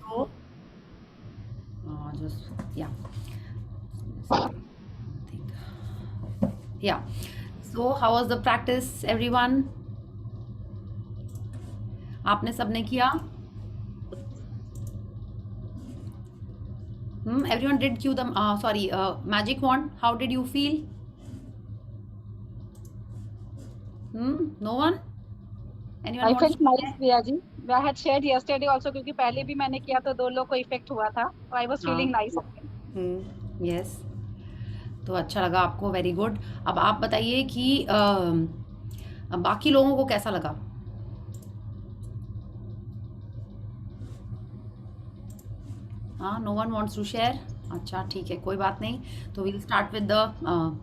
So, just yeah, think yeah. So, how was the practice, everyone? आपने सबने किया? Everyone did cue them. Sorry, magic wand. How did you feel? No one? Anyone I wants to felt nice share? Priya ji. I had shared yesterday also, क्योंकि पहले भी मैंने किया तो दो लोग को इफेक्ट हुआ था. आई वाज हाँ. Feeling nice. यस. तो अच्छा लगा आपको, वेरी गुड. अब आप बताइए कि बाकी लोगों को कैसा लगा? हाँ, no one wants to share. अच्छा, ठीक है, कोई बात नहीं. तो we'll start with the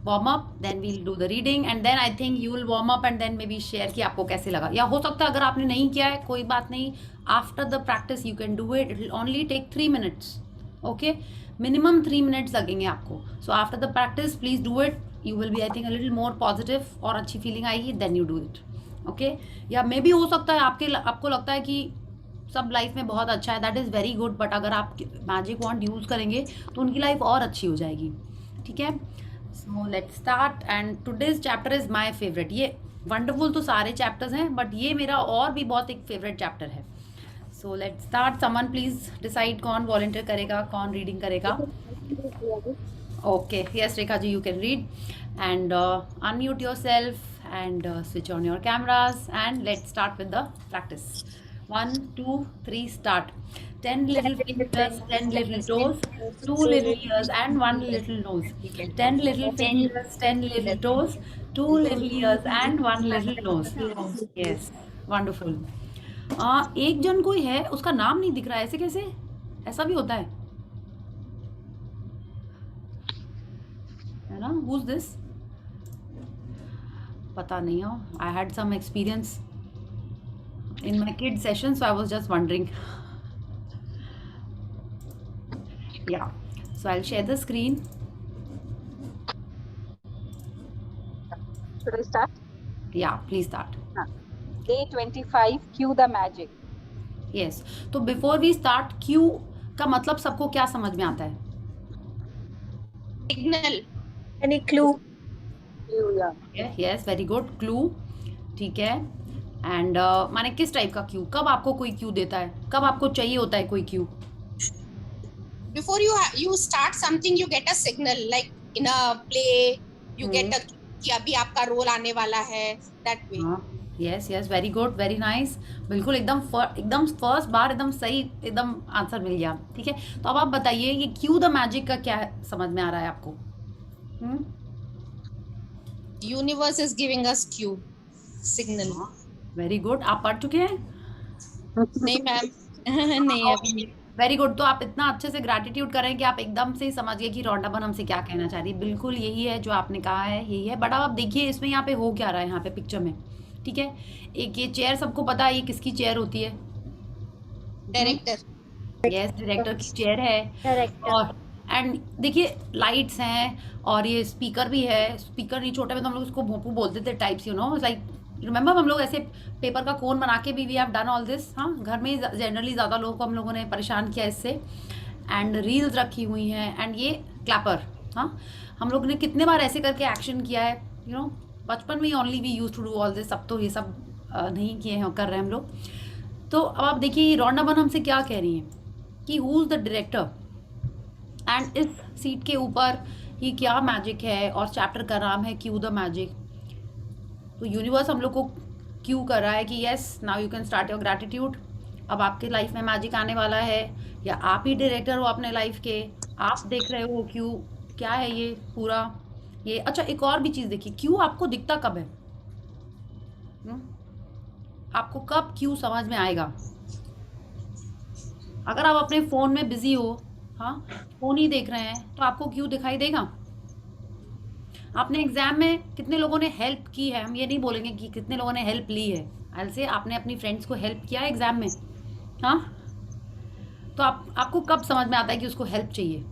warm up, then we'll do the reading, and then I think you will warm up and then maybe share कि आपको कैसे लगा. या हो सकता है अगर आपने नहीं किया है, कोई बात नहीं. After the practice you can do it. It will only take 3 minutes. Okay, minimum 3 minutes लगेंगे आपको. So after the practice please do it. You will be I think a little more positive और अच्छी feeling आएगी, then you do it. Okay. या may be हो सकता है आपको लगता है कि सब लाइफ में बहुत अच्छा है, that is very good. But अगर आप मैजिक वॉन्ड यूज़ करेंगे तो उनकी लाइफ और अच्छी हो जाएगी. ठीक है. So let's start. And today's chapter is my favourite. ये वंडरफुल तो सारे चैप्टर्स हैं, बट ये मेरा और भी बहुत एक फेवरेट चैप्टर है. So let's start. Someone please decide कौन वॉलंटियर करेगा, कौन रीडिंग करेगा. Okay, yes Rekha ji, you can read. And unmute yourself and switch on your cameras, and let's start with the practice. 1, 2, 3, start. 10 little fingers, 10 little toes, 2 little ears and 1 little nose. 10 little fingers, 10 little toes, 2 little ears and 1 little nose. Yes, wonderful. एक जन कोई है, उसका नाम नहीं दिख रहा है. ऐसे कैसे? ऐसा भी होता है ना? Who's this? पता नहीं हो. I had some experience in my kid session, so I was just wondering. Yeah. So I'll share the screen. Should I start? Yeah, please start. Day 25, cue the magic. Yes. तो before we start, Q का मतलब सबको क्या समझ में आता है? Signal. Any clue? Clue, yeah. Yes, very good. Clue. ठीक है. एंड माने किस टाइप का क्यू? कब आपको कोई क्यू देता है? कब आपको चाहिए होता है कोई Q? Before you start something, you get a signal, like in a play, you get a कि अभी आपका रोल आने वाला है, that way. Yes yes, very good, very nice. बिल्कुल एकदम फर्स्ट बार एकदम सही, एकदम आंसर मिल गया. ठीक है. तो अब आप बताइए ये क्यू द मैजिक का क्या समझ में आ रहा है आपको? Universe is giving us cue, signal. Very good. आप पढ़ चुके हैं? नहीं मैम. नहीं अभी. Very good. तो आप इतना अच्छे से ग्रैटिट्यूड करें कि आप एकदम से समझ गए कि रॉन्डाबन हमसे क्या कहना चाह रही है. बिल्कुल यही है जो आपने कहा है, यही है. बट अब आप देखिए इसमें यहाँ पे हो क्या रहा है, यहाँ पे पिक्चर में. ठीक है. एक ये चेयर, सबको पता है ये किसकी चेयर होती है? डायरेक्टर. यस, डायरेक्टर की चेयर है. और एंड देखिए लाइट्स हैं और ये स्पीकर भी है. स्पीकर नहीं, छोटे में तो हम लोग उसको भोंपू बोलते थे types, you know, like remember हम लोग ऐसे पेपर का कोन बना के भी we have done all this. हाँ, घर में जनरली ज़्यादा लोगों को हम लोगों ने परेशान किया इससे. एंड रील्स रखी हुई हैं एंड ये क्लैपर. हाँ, हम लोग ने कितने बार ऐसे करके एक्शन किया है, यू नो. बचपन में only we use to do all this. अब तो ये सब नहीं किए हैं, कर रहे हैं हम लोग. तो अब आप देखिए रॉन्डाबन हमसे क्या कह रही हैं कि who is the director, and इस सीट के ऊपर ये क्या मैजिक है, और चैप्टर का नाम है क्यू द मैजिक. तो यूनिवर्स हम लोग को क्यू कर रहा है कि yes, now you can start your gratitude. अब आपके लाइफ में मैजिक आने वाला है, या आप ही डायरेक्टर हो अपने लाइफ के. आप देख रहे हो क्यू क्या है ये पूरा. ये अच्छा, एक और भी चीज़ देखिए, क्यू आपको दिखता कब है? आपको कब क्यू समझ में आएगा? अगर आप अपने फ़ोन में बिजी हो, हाँ, फ़ोन ही देख रहे हैं, तो आपको क्यू दिखाई देगा? आपने एग्जाम में कितने लोगों ने हेल्प की है, हम ये नहीं बोलेंगे कि कितने लोगों ने हेल्प ली है. आई से आपने अपनी फ्रेंड्स को हेल्प किया है एग्जाम में. हाँ, तो आपको कब समझ में आता है कि उसको हेल्प चाहिए?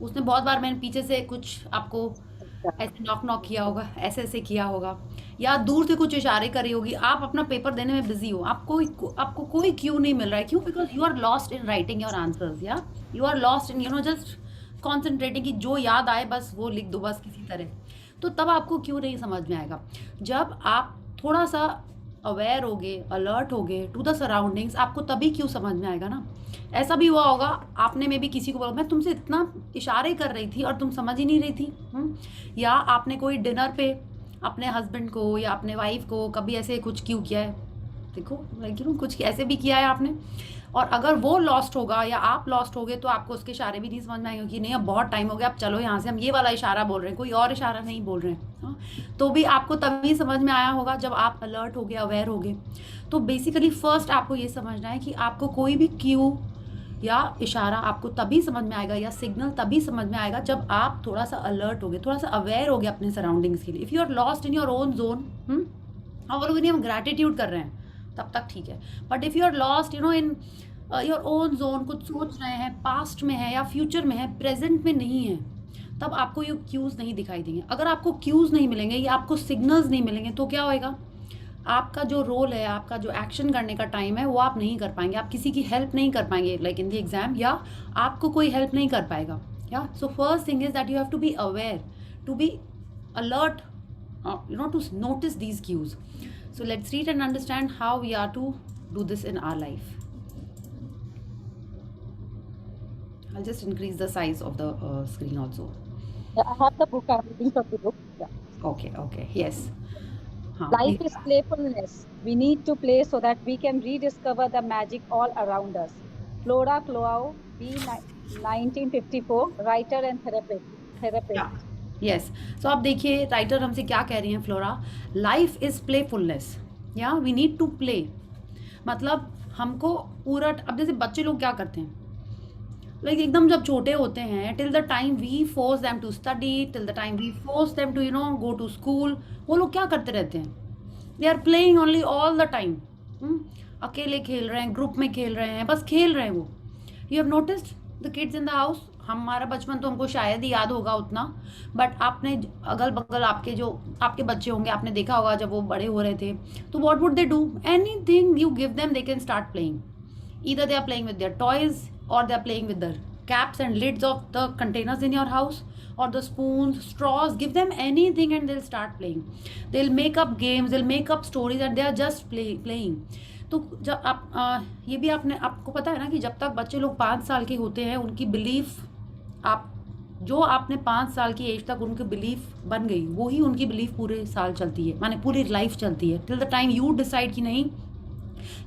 उसने बहुत बार, मैंने पीछे से कुछ आपको ऐसे नॉक नॉक किया होगा, ऐसे ऐसे किया होगा, या दूर से कुछ इशारे करी होगी, आप अपना पेपर देने में बिजी हो, आपको कोई क्यू नहीं मिल रहा है, क्यों? Because you are lost in writing your answers, या you are lost in just concentrating कि जो याद आए बस वो लिख दो बस किसी तरह। तो तब आपको क्यों नहीं समझ में आएगा। जब आप थोड़ा सा अवेयर होगे, अलर्ट होगे टू द सराउंडिंग्स, आपको तभी क्यों समझ में आएगा ना। ऐसा भी हुआ होगा, आपने में भी किसी को बोला मैं तुमसे इतना इशारे कर रही थी और तुम समझ ही नहीं रही थी। या आपने कोई डिनर पे अपने हस्बैंड को या अपने वाइफ को कभी ऐसे कुछ क्यों किया है, देखो कुछ ऐसे भी किया है आपने, और अगर वो लॉस्ट होगा या आप लॉस्ट होगे तो आपको उसके इशारे भी नहीं समझ में आएंगे कि नहीं अब बहुत टाइम हो गया, अब चलो यहाँ से हम ये वाला इशारा बोल रहे हैं, कोई और इशारा नहीं बोल रहे हैं। हाँ, तो भी आपको तभी समझ में आया होगा जब आप अलर्ट हो गए, अवेयर हो गए। तो बेसिकली फर्स्ट आपको ये समझना है कि आपको कोई भी क्यू या इशारा आपको तभी समझ में आएगा या सिग्नल तभी समझ में आएगा जब आप थोड़ा सा अलर्ट हो गए, थोड़ा सा अवेयर हो गए अपने सराउंडिंग्स के लिए। If you are lost in your own zone, और वो लोग नहीं हम ग्रैटिट्यूड कर रहे हैं तब तक ठीक है, but if you are lost in your own zone, कुछ सोच रहे हैं, पास्ट में है या फ्यूचर में है, प्रेजेंट में नहीं है, तब आपको ये क्यूज़ नहीं दिखाई देंगे। अगर आपको क्यूज़ नहीं मिलेंगे या आपको सिग्नल्स नहीं मिलेंगे तो क्या होएगा, आपका जो रोल है, आपका जो एक्शन करने का टाइम है वो आप नहीं कर पाएंगे, आप किसी की हेल्प नहीं कर पाएंगे लाइक इन द एग्जाम, या आपको कोई हेल्प नहीं कर पाएगा। या so first thing is that you have to be aware, to be alert, to notice these cues. So let's read and understand how we are to do this in our life. I'll just increase the size of the screen also. I have the book. I'm reading from the book. Yeah. Okay, yes. Life is playfulness. We need to play so that we can rediscover the magic all around us. Flora Clough, B. 1954, writer and therapist. Yeah. Yes. So आप देखिए writer हमसे क्या कह रही हैं flora, life is playfulness, या we need to play. मतलब हमको पूरा, अब जैसे बच्चे लोग क्या करते हैं, लाइक एकदम जब छोटे होते हैं, till the time we force them to study, till the time we force them to go to school, वो लोग क्या करते रहते हैं, they are playing only all the time. अकेले खेल रहे हैं, ग्रुप में खेल रहे हैं, बस खेल रहे हैं वो। You have noticed the kids in the house, हमारा बचपन तो हमको शायद ही याद होगा उतना, बट आपने अगल बगल आपके बच्चे होंगे, आपने देखा होगा जब वो बड़े हो रहे थे तो what would they do, anything you give them they can start playing, either they are playing with their toys और they are playing with the caps and lids of the containers in your house or the spoons, straws, give them anything and they'll start playing. They'll make up games, they'll make up stories and they are just playing. तो जब आप ये भी आपको पता है ना कि जब तक बच्चे लोग 5 साल के होते हैं उनकी बिलीफ, जो आपने 5 साल की एज तक उनकी बिलीफ बन गई, वही उनकी बिलीफ पूरे साल चलती है, माने पूरी लाइफ चलती है, till the time you decide कि नहीं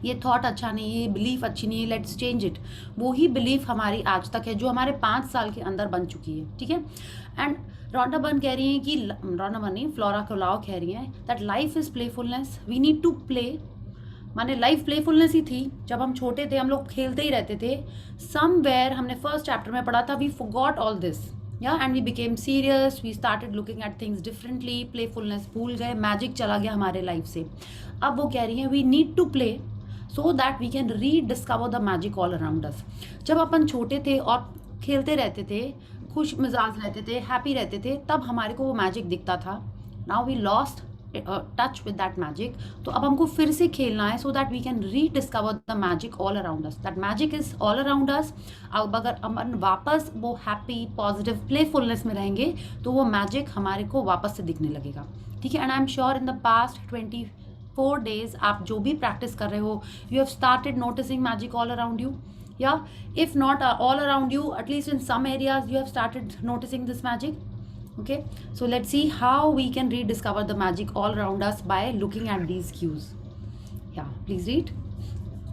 ये थॉट अच्छा नहीं है, ये बिलीफ अच्छी नहीं है, लेट्स चेंज इट। वही बिलीफ हमारी आज तक है जो हमारे 5 साल के अंदर बन चुकी है, ठीक है। एंड रॉन्डा बर्न कह रही हैं कि, रॉन्डा बर्न नहीं, फ्लोरा क्लाउ कह रही हैं that life is playfulness, we need to play. माने लाइफ प्लेफुलनेस ही थी, जब हम छोटे थे हम लोग खेलते ही रहते थे। समवेयर हमने फर्स्ट चैप्टर में पढ़ा था, वी फॉरगॉट ऑल दिस, या and we became serious, we started looking at things differently, playfulness भूल गए, मैजिक चला गया हमारे लाइफ से। अब वो कह रही हैं we need to play so that we can rediscover the magic all around us. जब अपन छोटे थे और खेलते रहते थे, खुश मिजाज रहते थे, हैप्पी रहते थे, तब हमारे को वो मैजिक दिखता था। Now we lost touch with that magic, तो अब हमको फिर से खेलना है so that we can rediscover the magic all around us. That magic is all around us. अब अगर अपन वापस वो हैप्पी पॉजिटिव प्लेफुलनेस में रहेंगे तो वो मैजिक हमारे को वापस से दिखने लगेगा, ठीक है। And I am sure in the past 24 days आप जो भी प्रैक्टिस कर रहे हो, you have started noticing magic all around you, या if not all around you, at least in some areas you have started noticing this magic. Okay, so let's see how we can rediscover the magic all around us by looking at these cues. Yeah, please read.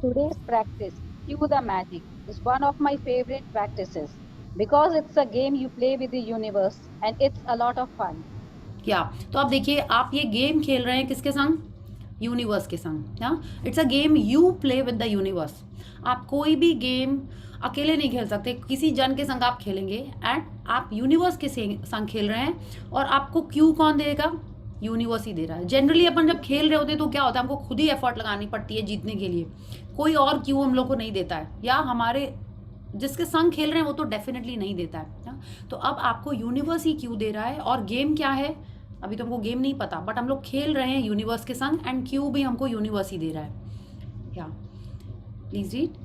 Today's practice, Cue the Magic, is one of my favorite practices because it's a game you play with the universe and it's a lot of fun. Yeah, तो आप देखिए, आप ये game खेल रहे हैं किसके संग? यूनिवर्स के संग. हाँ, it's a game you play with the universe. आप कोई भी गेम अकेले नहीं खेल सकते, किसी जन के संग आप खेलेंगे एंड आप यूनिवर्स के संग खेल रहे हैं. और आपको क्यू कौन देगा? यूनिवर्स ही दे रहा है. जनरली अपन जब खेल रहे होते हैं तो क्या होता है, हमको खुद ही एफर्ट लगानी पड़ती है जीतने के लिए. कोई और क्यू हम लोग को नहीं देता है, या हमारे जिसके संग खेल रहे हैं वो तो डेफिनेटली नहीं देता है। तो अब आपको यूनिवर्स ही क्यू दे रहा है, और गेम क्या है अभी तो हमको गेम नहीं पता, बट हम लोग खेल रहे हैं यूनिवर्स के संग, एंड क्यू भी हमको यूनिवर्स ही दे रहा है। या please read.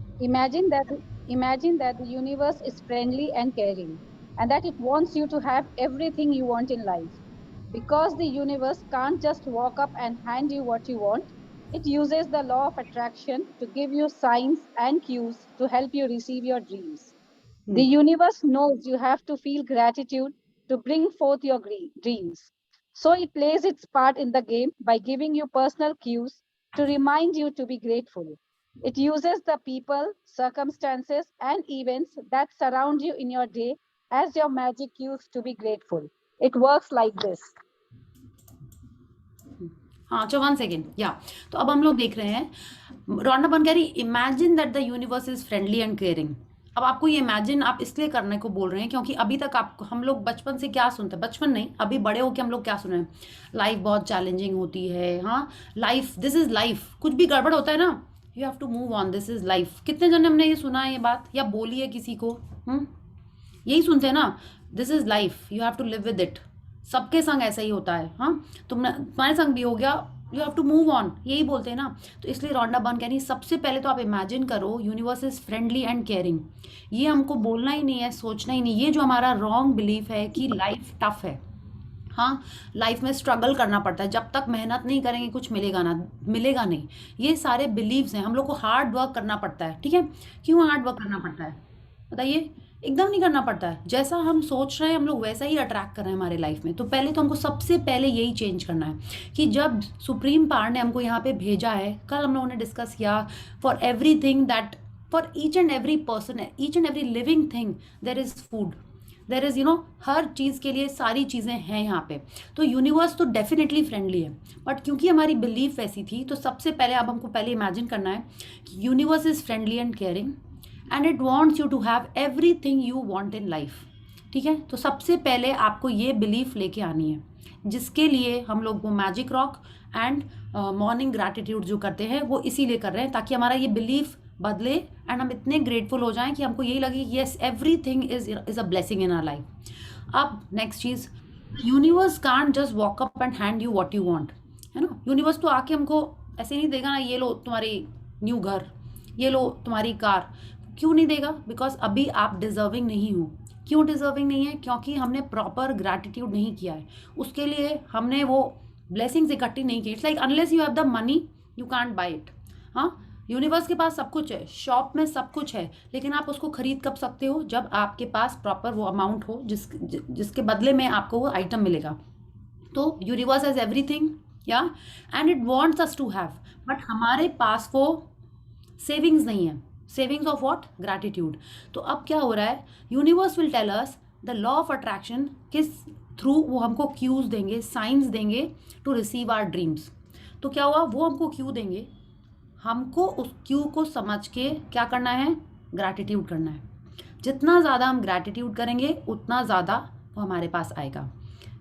Imagine that the universe is friendly and caring, and that it wants you to have everything you want in life. Because the universe can't just walk up and hand you what you want, it uses the law of attraction to give you signs and cues to help you receive your dreams. The universe knows you have to feel gratitude to bring forth your dreams. So it plays its part in the game by giving you personal cues to remind you to be grateful. It uses the people, circumstances, and events that surround you in your day as your magic cues to be grateful. It works like this. हाँ, 1 second. या तो अब हम लोग देख रहे हैं, रोंडा बन कह रही imagine that the universe is friendly and caring. अब आपको ये इमेजिन आप इसलिए करने को बोल रहे हैं क्योंकि अभी तक हम लोग बचपन से क्या सुनते हैं, बचपन नहीं अभी बड़े होके हम लोग क्या सुन रहे हैं, लाइफ बहुत चैलेंजिंग होती है। हाँ, लाइफ, दिस इज लाइफ, कुछ भी गड़बड़ होता है ना, you have to move on, this is life. कितने जन हमने ये सुना है ये बात, या बोली है किसी को? यही सुनते हैं ना, this is life, you have to live with it. सबके संग ऐसा ही होता है। हाँ, तुम्हारे संग भी हो गया, you have to move on, यही बोलते हैं ना। तो इसलिए रोंडा बर्न कह रही सबसे पहले तो आप इमेजिन करो universe is friendly and caring. ये हमको बोलना ही नहीं है, सोचना ही नहीं। ये जो हमारा रॉन्ग बिलीफ है कि लाइफ टफ है, हाँ, लाइफ में स्ट्रगल करना पड़ता है, जब तक मेहनत नहीं करेंगे कुछ मिलेगा नहीं, ये सारे बिलीव्स हैं। हम लोग को हार्ड वर्क करना पड़ता है, ठीक है। क्यों हार्ड वर्क करना पड़ता है बताइए? एकदम नहीं करना पड़ता है, जैसा हम सोच रहे हैं हम लोग वैसा ही अट्रैक्ट कर रहे हैं हमारे लाइफ में। तो पहले तो हमको सबसे पहले यही चेंज करना है कि जब सुप्रीम पावर ने हमको यहाँ पे भेजा है, कल हम लोगों ने डिस्कस किया, for everything that, for each and every person, each and every living thing there is food, there is हर चीज़ के लिए सारी चीज़ें हैं यहाँ पे। तो यूनिवर्स तो डेफिनेटली फ्रेंडली है, बट क्योंकि हमारी बिलीफ वैसी थी तो सबसे पहले अब हमको पहले इमेजिन करना है कि universe is friendly and caring and it wants you to have everything you want in life, ठीक है। तो सबसे पहले आपको ये बिलीफ लेके आनी है, जिसके लिए हम लोग वो magic rock and morning gratitude जो करते हैं वो इसीलिए कर रहे हैं, ताकि हमारा ये बिलीफ बदले एंड हम इतने ग्रेटफुल हो जाएं कि हमको यही लगे कि yes everything is a blessing in our life. अब नेक्स्ट चीज़, universe can't just walk up and hand you what you want, है ना। यूनिवर्स तो आके हमको ऐसे नहीं देगा ना, ये लो तुम्हारी न्यू घर, ये लो तुम्हारी कार। क्यों नहीं देगा? बिकॉज अभी आप डिजर्विंग नहीं हो। क्यों डिजर्विंग नहीं है? क्योंकि हमने प्रॉपर ग्रैटिट्यूड नहीं किया है, उसके लिए हमने वो ब्लेसिंग्स इकट्ठी नहीं की। It's like unless you have the money you can't buy it. हाँ, यूनिवर्स के पास सब कुछ है, शॉप में सब कुछ है, लेकिन आप उसको खरीद कब सकते हो? जब आपके पास प्रॉपर वो अमाउंट हो जिसके बदले में आपको वो आइटम मिलेगा। तो यूनिवर्स हैज एवरीथिंग, या, and it wants us to have, but हमारे पास वो सेविंग्स नहीं है। Savings of what? ग्रैटिट्यूड। तो अब क्या हो रहा है, universe will tell us the law of attraction, किस थ्रू वो हमको क्यूज देंगे, साइंस देंगे टू रिसीव आवर ड्रीम्स। तो क्या हुआ, वो हमको क्यू देंगे, हमको उस क्यू को समझ के क्या करना है? ग्रैटिट्यूड करना है। जितना ज़्यादा हम ग्रैटिट्यूड करेंगे उतना ज़्यादा वो हमारे पास आएगा,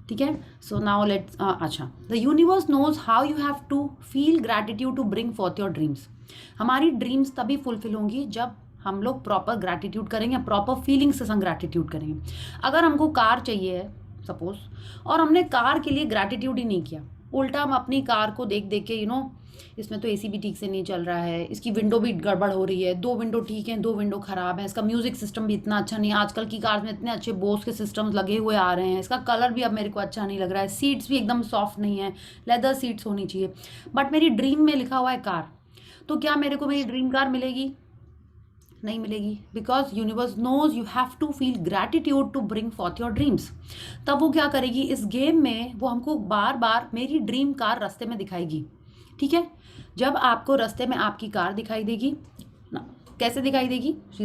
ठीक है। सो नाउ लेट्स, अच्छा, the universe knows how you have to feel gratitude to bring forth your dreams. हमारी ड्रीम्स तभी फुलफिल होंगी जब हम लोग प्रॉपर ग्रैटिट्यूड करेंगे, प्रॉपर फीलिंग से संग ग्रैटिट्यूड करेंगे। अगर हमको कार चाहिए है सपोज, और हमने कार के लिए ग्रैटिट्यूड ही नहीं किया, उल्टा हम अपनी कार को देख देख के इसमें तो एसी भी ठीक से नहीं चल रहा है, इसकी विंडो भी गड़बड़ हो रही है, 2 विंडो ठीक हैं, 2 विंडो ख़राब है, इसका म्यूज़िक सिस्टम भी इतना अच्छा नहीं है, आजकल की कार में इतने अच्छे बोस के सिस्टम्स लगे हुए आ रहे हैं, इसका कलर भी अब मेरे को अच्छा नहीं लग रहा है, सीट्स भी एकदम सॉफ्ट नहीं है, लेदर सीट्स होनी चाहिए। बट मेरी ड्रीम में लिखा हुआ है कार, तो क्या मेरे को मेरी ड्रीम कार मिलेगी? नहीं मिलेगी, because universe knows you have to feel gratitude to bring forth your dreams. तब वो क्या करेगी, इस गेम में वो हमको बार बार मेरी ड्रीम कार रास्ते में दिखाएगी, ठीक है। जब आपको रास्ते में आपकी कार दिखाई देगी ना, कैसे दिखाई देगी? She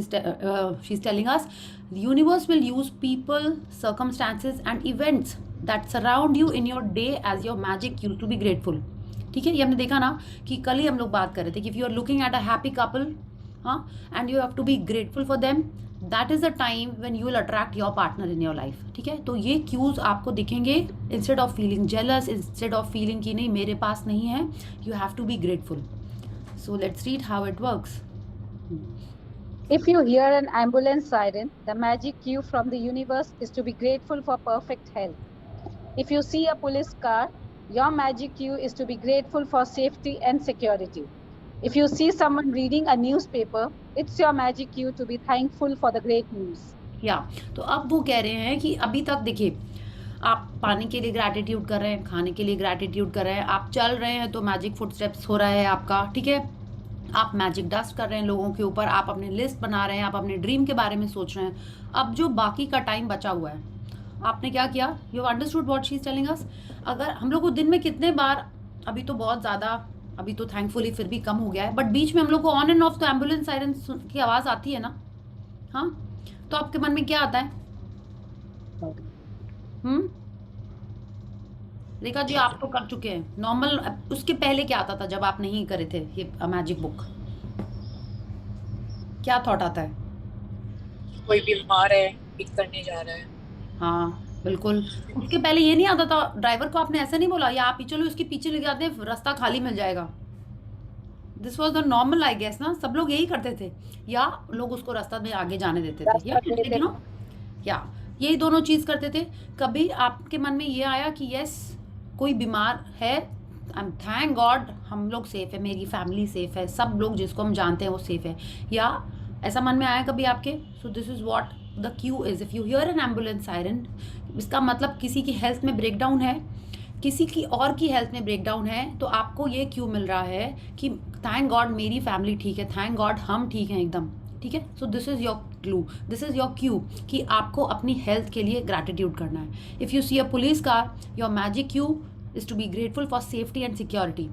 is telling us universe will use people, circumstances and events that surround you in your day as your magic cue to be grateful, ठीक है। ये हमने देखा ना कि कल ही हम लोग बात कर रहे थे कि if you are looking at a happy couple, हाँ, and you have to be grateful for them, that is the time when you will attract your partner in your life, ठीक है। तो ये क्यूज आपको दिखेंगे, instead of feeling jealous, instead of feeling कि नहीं मेरे पास नहीं है, you have to be grateful. So let's read how it works. If you hear an ambulance siren, the magic cue from the universe is to be grateful for perfect health. If you see a police car, your magic cue is to be grateful for safety and security. If you see someone reading a newspaper, it's your magic cue to be thankful for the great news. या तो अब वो कह रहे हैं कि अभी तक देखिए, आप पानी के लिए ग्रैटिट्यूड कर रहे हैं, खाने के लिए ग्रैटिट्यूड कर रहे हैं, आप चल रहे हैं तो मैजिक फुटस्टेप्स हो रहा है आपका, ठीक है, आप मैजिक डस्ट कर रहे हैं लोगों के ऊपर, आप अपने लिस्ट बना रहे हैं, आप अपने ड्रीम के बारे में सोच रहे हैं। अब जो बाकी का टाइम बचा हुआ है, आपने क्या किया? You understood what she is telling अस। अगर हम लोग को दिन में कितने बार, अभी तो बहुत ज़्यादा, अभी तो थैंकफुली फिर भी कम हो गया है, बट बीच में हम लोग को ऑन एंड ऑफ तो एम्बुलेंस सायरन की आवाज़ आती है ना, हाँ, तो आपके मन में क्या आता है? रेखा जी आप तो कर चुके हैं नॉर्मल, उसके पहले क्या आता था जब आप नहीं करे थे ये मैजिक बुक? क्या थॉट आता है? कोई बीमार है, पिक करने जा रहा है। हाँ बिल्कुल, उसके पहले ये नहीं आता था ड्राइवर को आपने ऐसा नहीं बोला या आप ही चलो उसके पीछे ले जाते हैं रास्ता खाली मिल जाएगा? This was the normal I guess ना, सब लोग यही करते थे, या लोग उसको रास्ता में आगे जाने देते थे, या यही दोनों चीज करते थे। कभी आपके मन में ये आया कि यस कोई बीमार है, आई एम थैंक गॉड हम लोग सेफ है, मेरी फैमिली सेफ है, सब लोग जिसको हम जानते हैं वो सेफ है, या ऐसा मन में आया कभी आपके? सो this is what the Q is. If you here N ambulance siren, इसका मतलब किसी की हेल्थ में ब्रेकडाउन है, किसी की और की हेल्थ में ब्रेकडाउन है, तो आपको ये क्यू मिल रहा है कि थैंक गॉड मेरी फैमिली ठीक है, थैंक गॉड हम ठीक हैं एकदम, ठीक है। So this is your clue, this is your cue कि आपको अपनी हेल्थ के लिए ग्रैटिट्यूड करना है। If you see a police car, your magic cue is to be grateful for safety and security.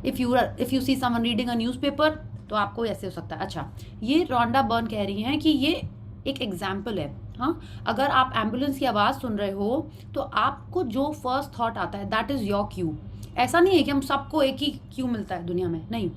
If you see someone reading a newspaper, तो आपको ऐसे हो सकता है। अच्छा, ये रोंडा बर्न कह रही हैं कि ये एक एग्जाम्पल है, हाँ, अगर आप एम्बुलेंस की आवाज़ सुन रहे हो तो आपको जो फर्स्ट थॉट आता है दैट इज़ योर क्यू। ऐसा नहीं है कि हम सबको एक ही क्यू मिलता है दुनिया में, नहीं,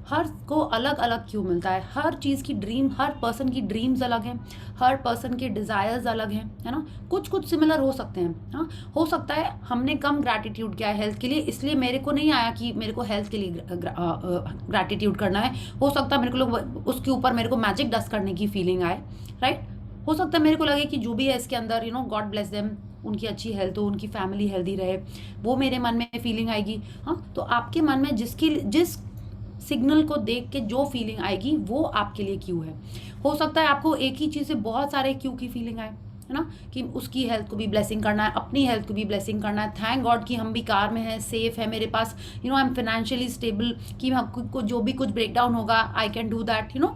हर को अलग अलग क्यू मिलता है। हर चीज़ की ड्रीम, हर पर्सन की ड्रीम्स अलग हैं, हर पर्सन के डिज़ायर्स अलग हैं, है ना। कुछ कुछ सिमिलर हो सकते हैं, हाँ, हो सकता है हमने कम ग्रैटिट्यूड किया है हेल्थ के लिए, इसलिए मेरे को नहीं आया कि मेरे को हेल्थ के लिए ग्रैटिट्यूड करना है। हो सकता है मेरे को लोग उसके ऊपर मेरे को मैजिक डस्ट करने की फीलिंग आए, राइट। हो सकता है मेरे को लगे कि जो भी है इसके अंदर, you know, God bless them, उनकी अच्छी हेल्थ हो, उनकी फैमिली हेल्दी रहे, वो मेरे मन में फीलिंग आएगी, हाँ। तो आपके मन में जिस सिग्नल को देख के जो फीलिंग आएगी वो आपके लिए क्यू है। हो सकता है आपको एक ही चीज़ से बहुत सारे क्यू की फीलिंग आए, है ना, कि उसकी हेल्थ को भी ब्लेसिंग करना है, अपनी हेल्थ को भी ब्लेसिंग करना है, थैंक गॉड कि हम भी कार में हैं, सेफ है मेरे पास, you know, I am financially stable, कि हमको जो भी कुछ ब्रेकडाउन होगा I can do that, you know.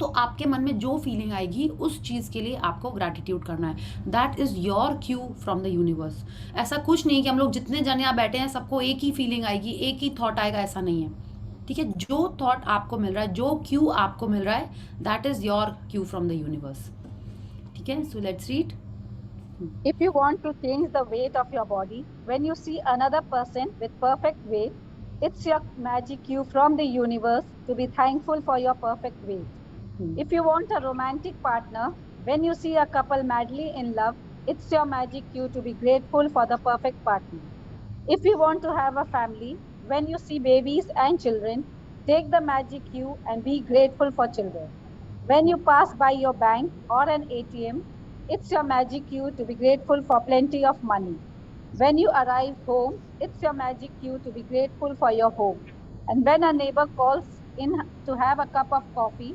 तो आपके मन में जो फीलिंग आएगी उस चीज़ के लिए आपको ग्रैटिट्यूड करना है। That is your cue from the universe. ऐसा कुछ नहीं कि हम लोग जितने जने यहाँ बैठे हैं सबको एक ही फीलिंग आएगी, एक ही थॉट आएगा, ऐसा नहीं है, ठीक है। जो थॉट आपको मिल रहा है, जो क्यू आपको मिल रहा है, that is your cue from the universe, ठीक है। So let's read. If you want to change the weight of your body, when you see another person with perfect weight, it's your magic cue from the universe to be thankful for your perfect weight. If you want a romantic partner, when you see a couple madly in love, it's your magic cue to be grateful for the perfect partner. If you want to have a family, when you see babies and children, take the magic cue and be grateful for children. When you pass by your bank or an ATM, it's your magic cue to be grateful for plenty of money. When you arrive home, it's your magic cue to be grateful for your home. And when a neighbor calls in to have a cup of coffee,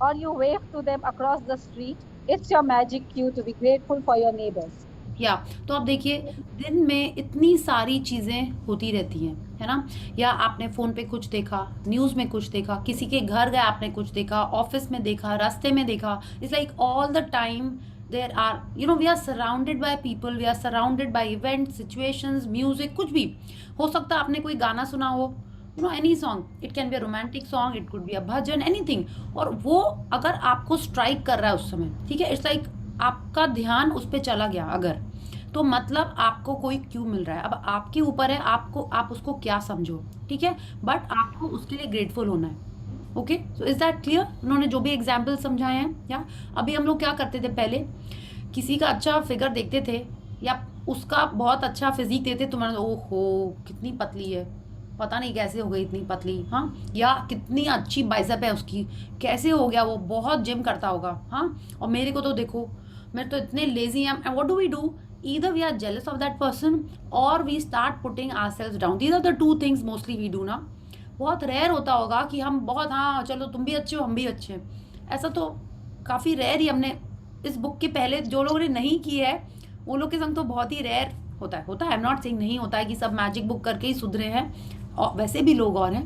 or you wave to them across the street, it's your magic cue to be grateful for your neighbors. या तो आप देखिए, दिन में इतनी सारी चीज़ें होती रहती हैं, है ना। या आपने फ़ोन पे कुछ देखा, न्यूज़ में कुछ देखा, किसी के घर गए आपने कुछ देखा, ऑफिस में देखा, रास्ते में देखा, it's like all the time there are, you know, we are surrounded by people, we are surrounded by event, situations, music, कुछ भी हो सकता है। आपने कोई गाना सुना हो, you know, any song, it can be a romantic song, it could be a bhajan, anything, और वो अगर आपको स्ट्राइक कर रहा है उस समय, ठीक है, इट्स लाइक आपका ध्यान उस पर चला गया अगर, तो मतलब आपको कोई क्यू मिल रहा है। अब आपके ऊपर है, आप उसको क्या समझो, ठीक है, बट आपको उसके लिए ग्रेटफुल होना है। Okay, so is that clear? उन्होंने जो भी एग्जाम्पल समझाए हैं, या अभी हम लोग क्या करते थे, पहले किसी का अच्छा फिगर देखते थे या उसका बहुत अच्छा फिजिक देते, तो मैंने ओहो कितनी पतली है, पता नहीं कैसे हो गई इतनी पतली, हाँ, या कितनी अच्छी बाइसेप है उसकी, कैसे हो गया वो, बहुत जिम करता होगा, हाँ, और मेरे को तो देखो, मेरे तो इतने लेजी हैं। And what do we do? either we are jealous of that person or we start putting ourselves down. These are the two things mostly we do ना। बहुत रेयर होता होगा कि हम बहुत, हाँ चलो तुम भी अच्छे हो हम भी अच्छे हैं, ऐसा तो काफ़ी रेयर ही हमने इस बुक के पहले जो लोगों ने नहीं की है वो लोग के संग तो बहुत ही रेयर होता है। आई एम नॉट सेइंग नहीं होता है कि सब मैजिक बुक करके ही सुधरे हैं, और वैसे भी लोग और हैं।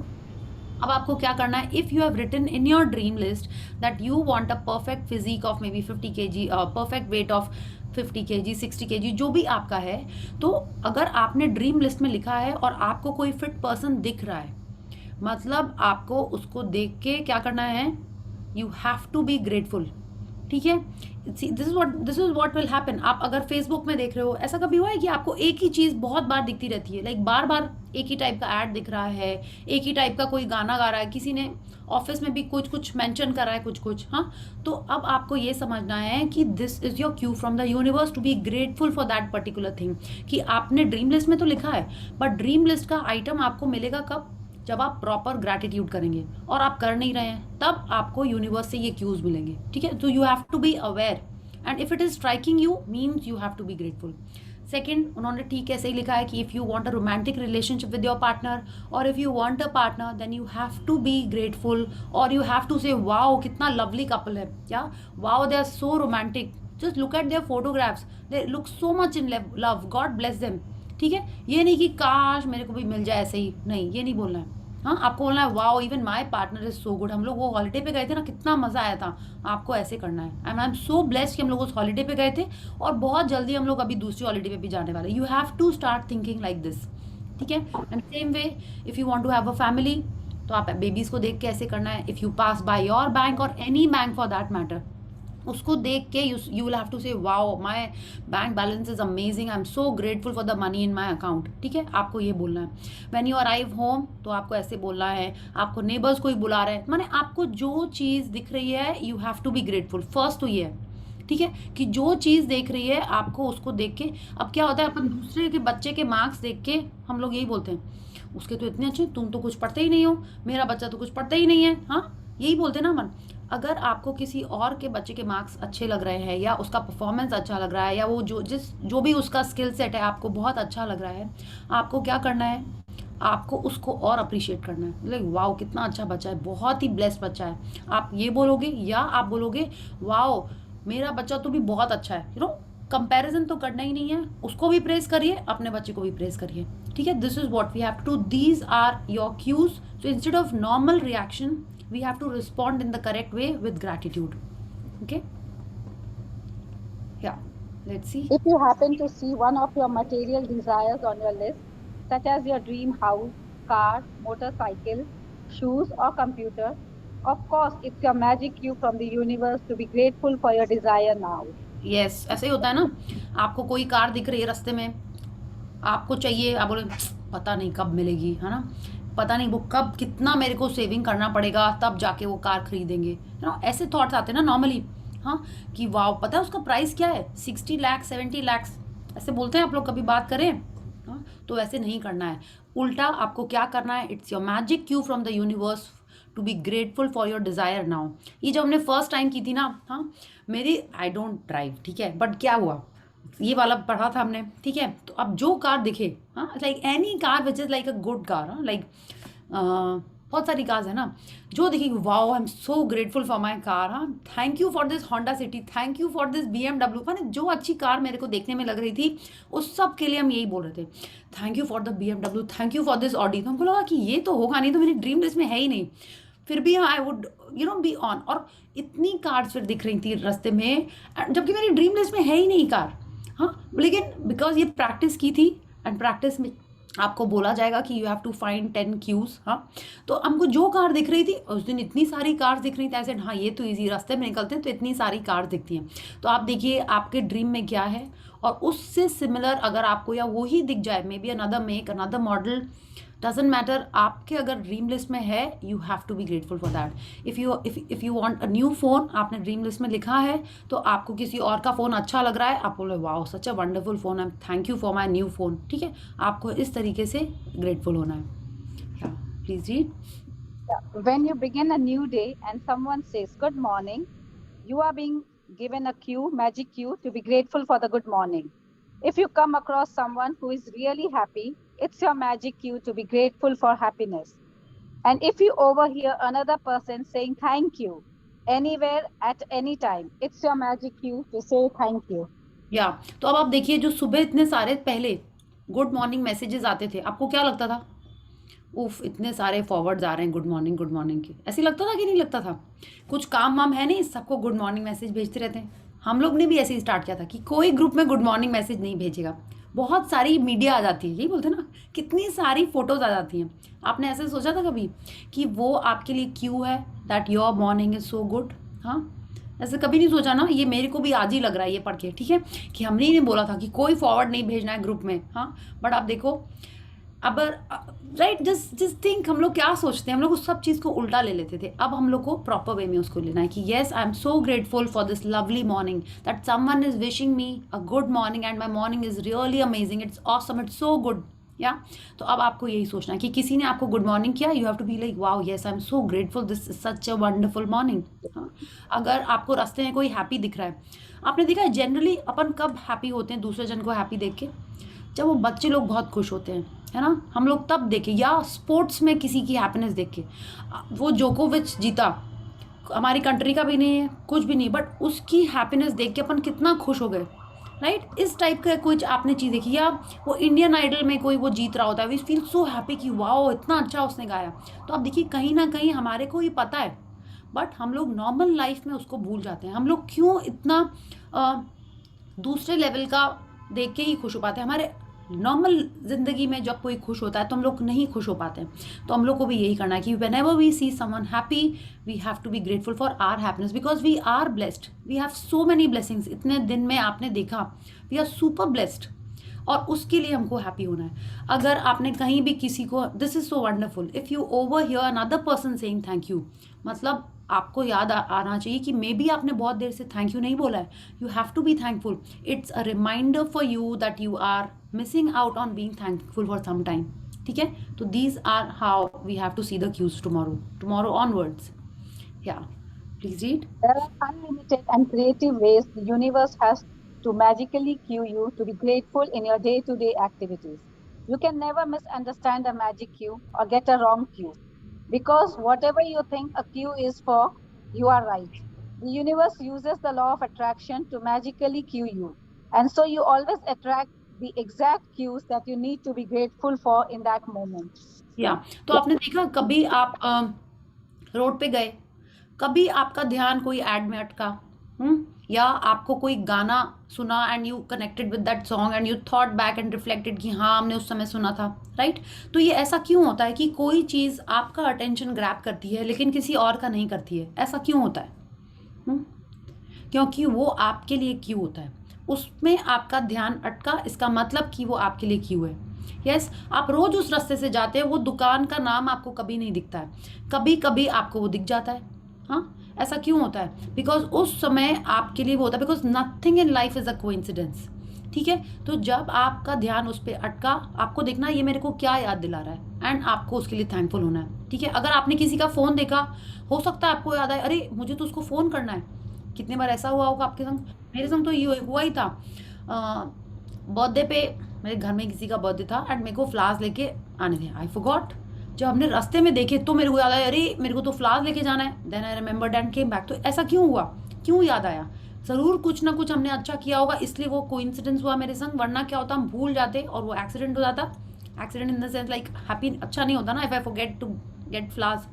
अब आपको क्या करना है, if you have written in your dream list that you want a perfect physique of maybe 50 kg, perfect weight of 50 kg 60 kg, जो भी आपका है, तो अगर आपने ड्रीम लिस्ट में लिखा है और आपको कोई फिट पर्सन दिख रहा है, मतलब आपको उसको देख के क्या करना है, you have to be grateful, ठीक है। This is what will happen. आप अगर फेसबुक में देख रहे हो, ऐसा कभी हुआ है कि आपको एक ही चीज़ बहुत बार दिखती रहती है, लाइक बार बार एक ही टाइप का ऐड दिख रहा है, एक ही टाइप का कोई गाना गा रहा है, किसी ने ऑफिस में भी कुछ कुछ मेंशन कर रहा है कुछ कुछ, हाँ, तो अब आपको ये समझना है कि this is your cue from the universe to be grateful for that particular thing. कि आपने ड्रीम लिस्ट में तो लिखा है, बट ड्रीम लिस्ट का आइटम आपको मिलेगा कब? जब आप प्रॉपर ग्रैटिट्यूड करेंगे, और आप कर नहीं रहे हैं, तब आपको यूनिवर्स से ये क्यूज मिलेंगे, ठीक है। तो you have to be aware, and if it is striking you means you have to be grateful. Second, उन्होंने ठीक ऐसे ही लिखा है कि if you want a romantic relationship with your partner, और if you want a partner, then you have to be grateful, और you have to say wow कितना लवली कपल है, क्या wow they are so romantic, just look at there photographs, they look so much in love, God bless them, ठीक है। ये नहीं कि काश मेरे को भी मिल जाए ऐसे ही, नहीं, ये नहीं बोलना है, हाँ, आपको बोलना है wow even my partner is so good. हम लोग वो हॉलीडे पे गए थे ना, कितना मजा आया था, आपको ऐसे करना है। And I am so blessed कि हम लोग उस हॉलीडे पे गए थे, और बहुत जल्दी हम लोग अभी दूसरी हॉलीडे पे भी जाने वाले। You have to start thinking like this, ठीक है। And same way if you want to have a family, तो आप बेबीज को देख के ऐसे करना है। If you pass by your bank और any bank for that matter, उसको देख के you will have to say wow my bank balance is amazing, I am so grateful for the money in my account, ठीक है। आपको ये बोलना है। व्हेन यू अराइव होम, तो आपको ऐसे बोलना है। आपको नेबर्स कोई बुला रहे हैं, माने आपको जो चीज़ दिख रही है you have to be grateful. First तो ये है, ठीक है, कि जो चीज़ देख रही है आपको उसको देख के, अब क्या होता है अपन दूसरे के बच्चे के मार्क्स देख के हम लोग यही बोलते हैं, उसके तो इतने अच्छे, तुम तो कुछ पढ़ते ही नहीं हो, मेरा बच्चा तो कुछ पढ़ता ही नहीं है, हाँ, यही बोलते ना मन। अगर आपको किसी और के बच्चे के मार्क्स अच्छे लग रहे हैं, या उसका परफॉर्मेंस अच्छा लग रहा है, या वो जो भी उसका स्किल सेट है आपको बहुत अच्छा लग रहा है, आपको क्या करना है, आपको उसको और अप्रिशिएट करना है। लाइक वाओ कितना अच्छा बच्चा है, बहुत ही ब्लेस्ड बच्चा है, आप ये बोलोगे। या आप बोलोगे वाओ मेरा बच्चा तो भी बहुत अच्छा है, यू नो, कंपैरिजन तो करना ही नहीं है, उसको भी प्रेज करिए, अपने बच्चे को भी प्रेज करिए, ठीक है। This is what we have to, these are your cues. So instead of normal reaction, we have to respond in the correct way with gratitude, okay? Yeah, let's see. If you happen to see one of your material desires on your list, such as your dream house, car, motorcycle, shoes or computer, of course it's your magic cue from the universe to be grateful for your desire now. Yes, ऐसे ही होता है ना, आपको कोई car दिख रही है रास्ते में, आपको चाहिए, आप बोले पता नहीं कब मिलेगी, है ना, पता नहीं वो कब, कितना मेरे को सेविंग करना पड़ेगा तब जाके वो कार खरीदेंगे, है ना, ऐसे थॉट्स आते हैं ना नॉर्मली, हाँ, कि वाओ पता है उसका प्राइस क्या है, 60 लाख 70 लाख, ऐसे बोलते हैं आप लोग, कभी बात करें, हाँ, तो वैसे नहीं करना है। उल्टा आपको क्या करना है, it's your magic cue from the universe to be grateful for your desire now. ये जब हमने फर्स्ट टाइम की थी ना, हाँ, मेरी आई डोंट ड्राइव, ठीक है, बट क्या हुआ, ये वाला पढ़ा था हमने, ठीक है। तो अब जो कार दिखे, हाँ, like any car which is like a good car, हाँ, लाइक बहुत सारी कार्स है ना, जो दिखेगी wow I am so grateful for my car, हाँ, thank you for this Honda City, thank you for this BMW, मैंने जो अच्छी कार मेरे को देखने में लग रही थी उस सब के लिए हम यही बोल रहे थे, thank you for the BMW, thank you for this Audi. तो हमको लगा कि ये तो होगा नहीं, तो मेरी ड्रीम लिस्ट में है ही नहीं, फिर भी I would you know be on, और इतनी कार्स फिर दिख रही थी रास्ते में, जबकि मेरी ड्रीम लिस्ट में है ही नहीं कार, हाँ, लेकिन बिकॉज ये प्रैक्टिस की थी, एंड प्रैक्टिस में आपको बोला जाएगा कि you have to find 10 cues, हाँ, तो हमको जो कार दिख रही थी उस दिन इतनी सारी कार्स दिख रही थी, ऐसे हाँ ये तो इजी, रास्ते में निकलते हैं तो इतनी सारी कार्स दिखती हैं। तो आप देखिए आपके ड्रीम में क्या है, और उससे सिमिलर अगर आपको या वो ही दिख जाए, maybe another make another model, doesn't matter, आपके अगर ड्रीम लिस्ट में है you have to be grateful for that. If you want a new phone, आपने ड्रीम लिस्ट में लिखा है, तो आपको किसी और का फ़ोन अच्छा लग रहा है, आप बोले wow such a wonderful phone है, thank you for my new phone, ठीक है, आपको इस तरीके से ग्रेटफुल होना है। Please read. When you begin a new day and someone says good morning, you are being given a cue, magic cue, to be grateful for the good morning. If you come across someone who is really happy, it's your magic cue to be grateful for happiness. And if you overhear another person saying thank you anywhere at any time, it's your magic cue to say thank you. या तो अब आप देखिए, जो सुबह इतने सारे पहले गुड मॉर्निंग मैसेजेस आते थे, आपको क्या लगता था? उफ, इतने सारे फॉरवर्ड्स आ रहे हैं गुड मॉर्निंग के। ऐसे लगता था कि नहीं लगता था? कुछ काम वाम है नहीं, सबको गुड मॉर्निंग मैसेज भेजते रहते हैं। हम लोग ने भी ऐसे ही स्टार्ट किया था कि कोई ग्रुप में गुड मॉर्निंग मैसेज नहीं भेजेगा। बहुत सारी मीडिया आ जाती है, यही बोलते हैं ना, कितनी सारी फोटोज आ जाती हैं। आपने ऐसे सोचा था कभी कि वो आपके लिए क्यू है, that your morning is so good? हाँ, ऐसे कभी नहीं सोचा ना? ये मेरे को भी आज ही लग रहा है ये पढ़ के, ठीक है, कि हमने ही नहीं बोला था कि कोई फॉरवर्ड नहीं भेजना है ग्रुप में। हाँ, बट आप देखो, अब राइट, जस्ट थिंक, हम लोग क्या सोचते हैं, हम लोग उस सब चीज़ को उल्टा ले लेते थे। अब हम लोग को प्रॉपर वे में उसको लेना है कि yes, I am so grateful for this lovely morning, that someone is wishing me a good morning and my morning is really amazing, it's awesome, it's so good. या तो अब आपको यही सोचना है कि किसी ने आपको गुड मॉर्निंग किया, you have to be like wow, yes, I am so grateful, this is such a wonderful morning. अगर आपको रास्ते में कोई हैप्पी दिख रहा है, आपने देखा है जनरली अपन कब हैप्पी होते हैं दूसरे जन को हैप्पी देख के? जब वो बच्चे लोग बहुत खुश होते हैं, है ना, हम लोग तब देखें, या स्पोर्ट्स में किसी की हैप्पीनेस देख के। वो जोकोविच जीता, हमारी कंट्री का भी नहीं है, कुछ भी नहीं, बट उसकी हैप्पीनेस देख के अपन कितना खुश हो गए, राइट? इस टाइप का कुछ आपने चीज़ देखी, या वो इंडियन आइडल में कोई वो जीत रहा होता है, वी फील सो हैप्पी कि वाओ, इतना अच्छा उसने गाया। तो आप देखिए, कहीं ना कहीं हमारे को ये पता है, बट हम लोग नॉर्मल लाइफ में उसको भूल जाते हैं। हम लोग क्यों इतना दूसरे लेवल का देख के ही खुश हो पाते हैं? हमारे नॉर्मल जिंदगी में जब कोई खुश होता है तो हम लोग नहीं खुश हो पाते हैं। तो हम लोग को भी यही करना है कि whenever we see someone happy, we have to be grateful for our happiness because we are blessed, we have so many blessings। इतने दिन में आपने देखा, we are super blessed, और उसके लिए हमको हैप्पी होना है। अगर आपने कहीं भी किसी को, this is so wonderful, if you overhear another person saying thank you, मतलब आपको याद आना चाहिए कि मे बी आपने बहुत देर से थैंक यू नहीं बोला है। You have to be thankful, it's a reminder for you that you are missing out on being thankful for some time, ठीक है? तो these are how we have to see the cues tomorrow onwards. या please read. There are unlimited and creative ways the universe has to magically cue you to be grateful in your day-to-day activities. You can never misunderstand a magic cue or get a wrong cue, because whatever you think a cue is for, you are right. The universe uses the law of attraction to magically cue you, and so you always attract the exact cues that you need to be grateful for in that moment. या तो आपने देखा, कभी आप road पे गए, कभी आपका ध्यान कोई एड में अटका, या आपको कोई गाना सुना and you connected with that song and you thought back and reflected कि हाँ, हमने उस समय सुना था, राइट? तो ये ऐसा क्यों होता है कि कोई चीज़ आपका अटेंशन ग्रैब करती है लेकिन किसी और का नहीं करती है? ऐसा क्यों होता है? क्योंकि वो आपके लिए क्यों होता है, उसमें आपका ध्यान अटका, इसका मतलब कि वो आपके लिए क्यों है। यस, आप रोज उस रास्ते से जाते हैं, वो दुकान का नाम आपको कभी नहीं दिखता है, कभी कभी आपको वो दिख जाता है। हाँ, ऐसा क्यों होता है? बिकॉज उस समय आपके लिए वो होता है, because nothing in life is a coincidence, ठीक है? तो जब आपका ध्यान उस पर अटका, आपको देखना ये मेरे को क्या याद दिला रहा है, एंड आपको उसके लिए थैंकफुल होना है, ठीक है? अगर आपने किसी का फ़ोन देखा, हो सकता है आपको याद आए, अरे मुझे तो उसको फ़ोन करना है। कितने बार ऐसा हुआ होगा आपके संग? मेरे संग तो ये हुआ ही था। बर्थडे पे मेरे घर में किसी का बर्थडे था एंड मेरे को फ्लावर्स लेके आने थे। आई फॉरगॉट, जब हमने रास्ते में देखे तो मेरे को याद आया, अरे मेरे को तो फ्लावर्स लेके जाना है। Then I remembered and came back. तो ऐसा क्यों हुआ? क्यों याद आया? ज़रूर कुछ ना कुछ हमने अच्छा किया होगा, इसलिए वो कोइंसिडेंस हुआ मेरे संग, वरना क्या होता, हम भूल जाते और वो एक्सीडेंट हो जाता। Accident in the sense like happy, अच्छा नहीं होता ना, if I forget to get flowers.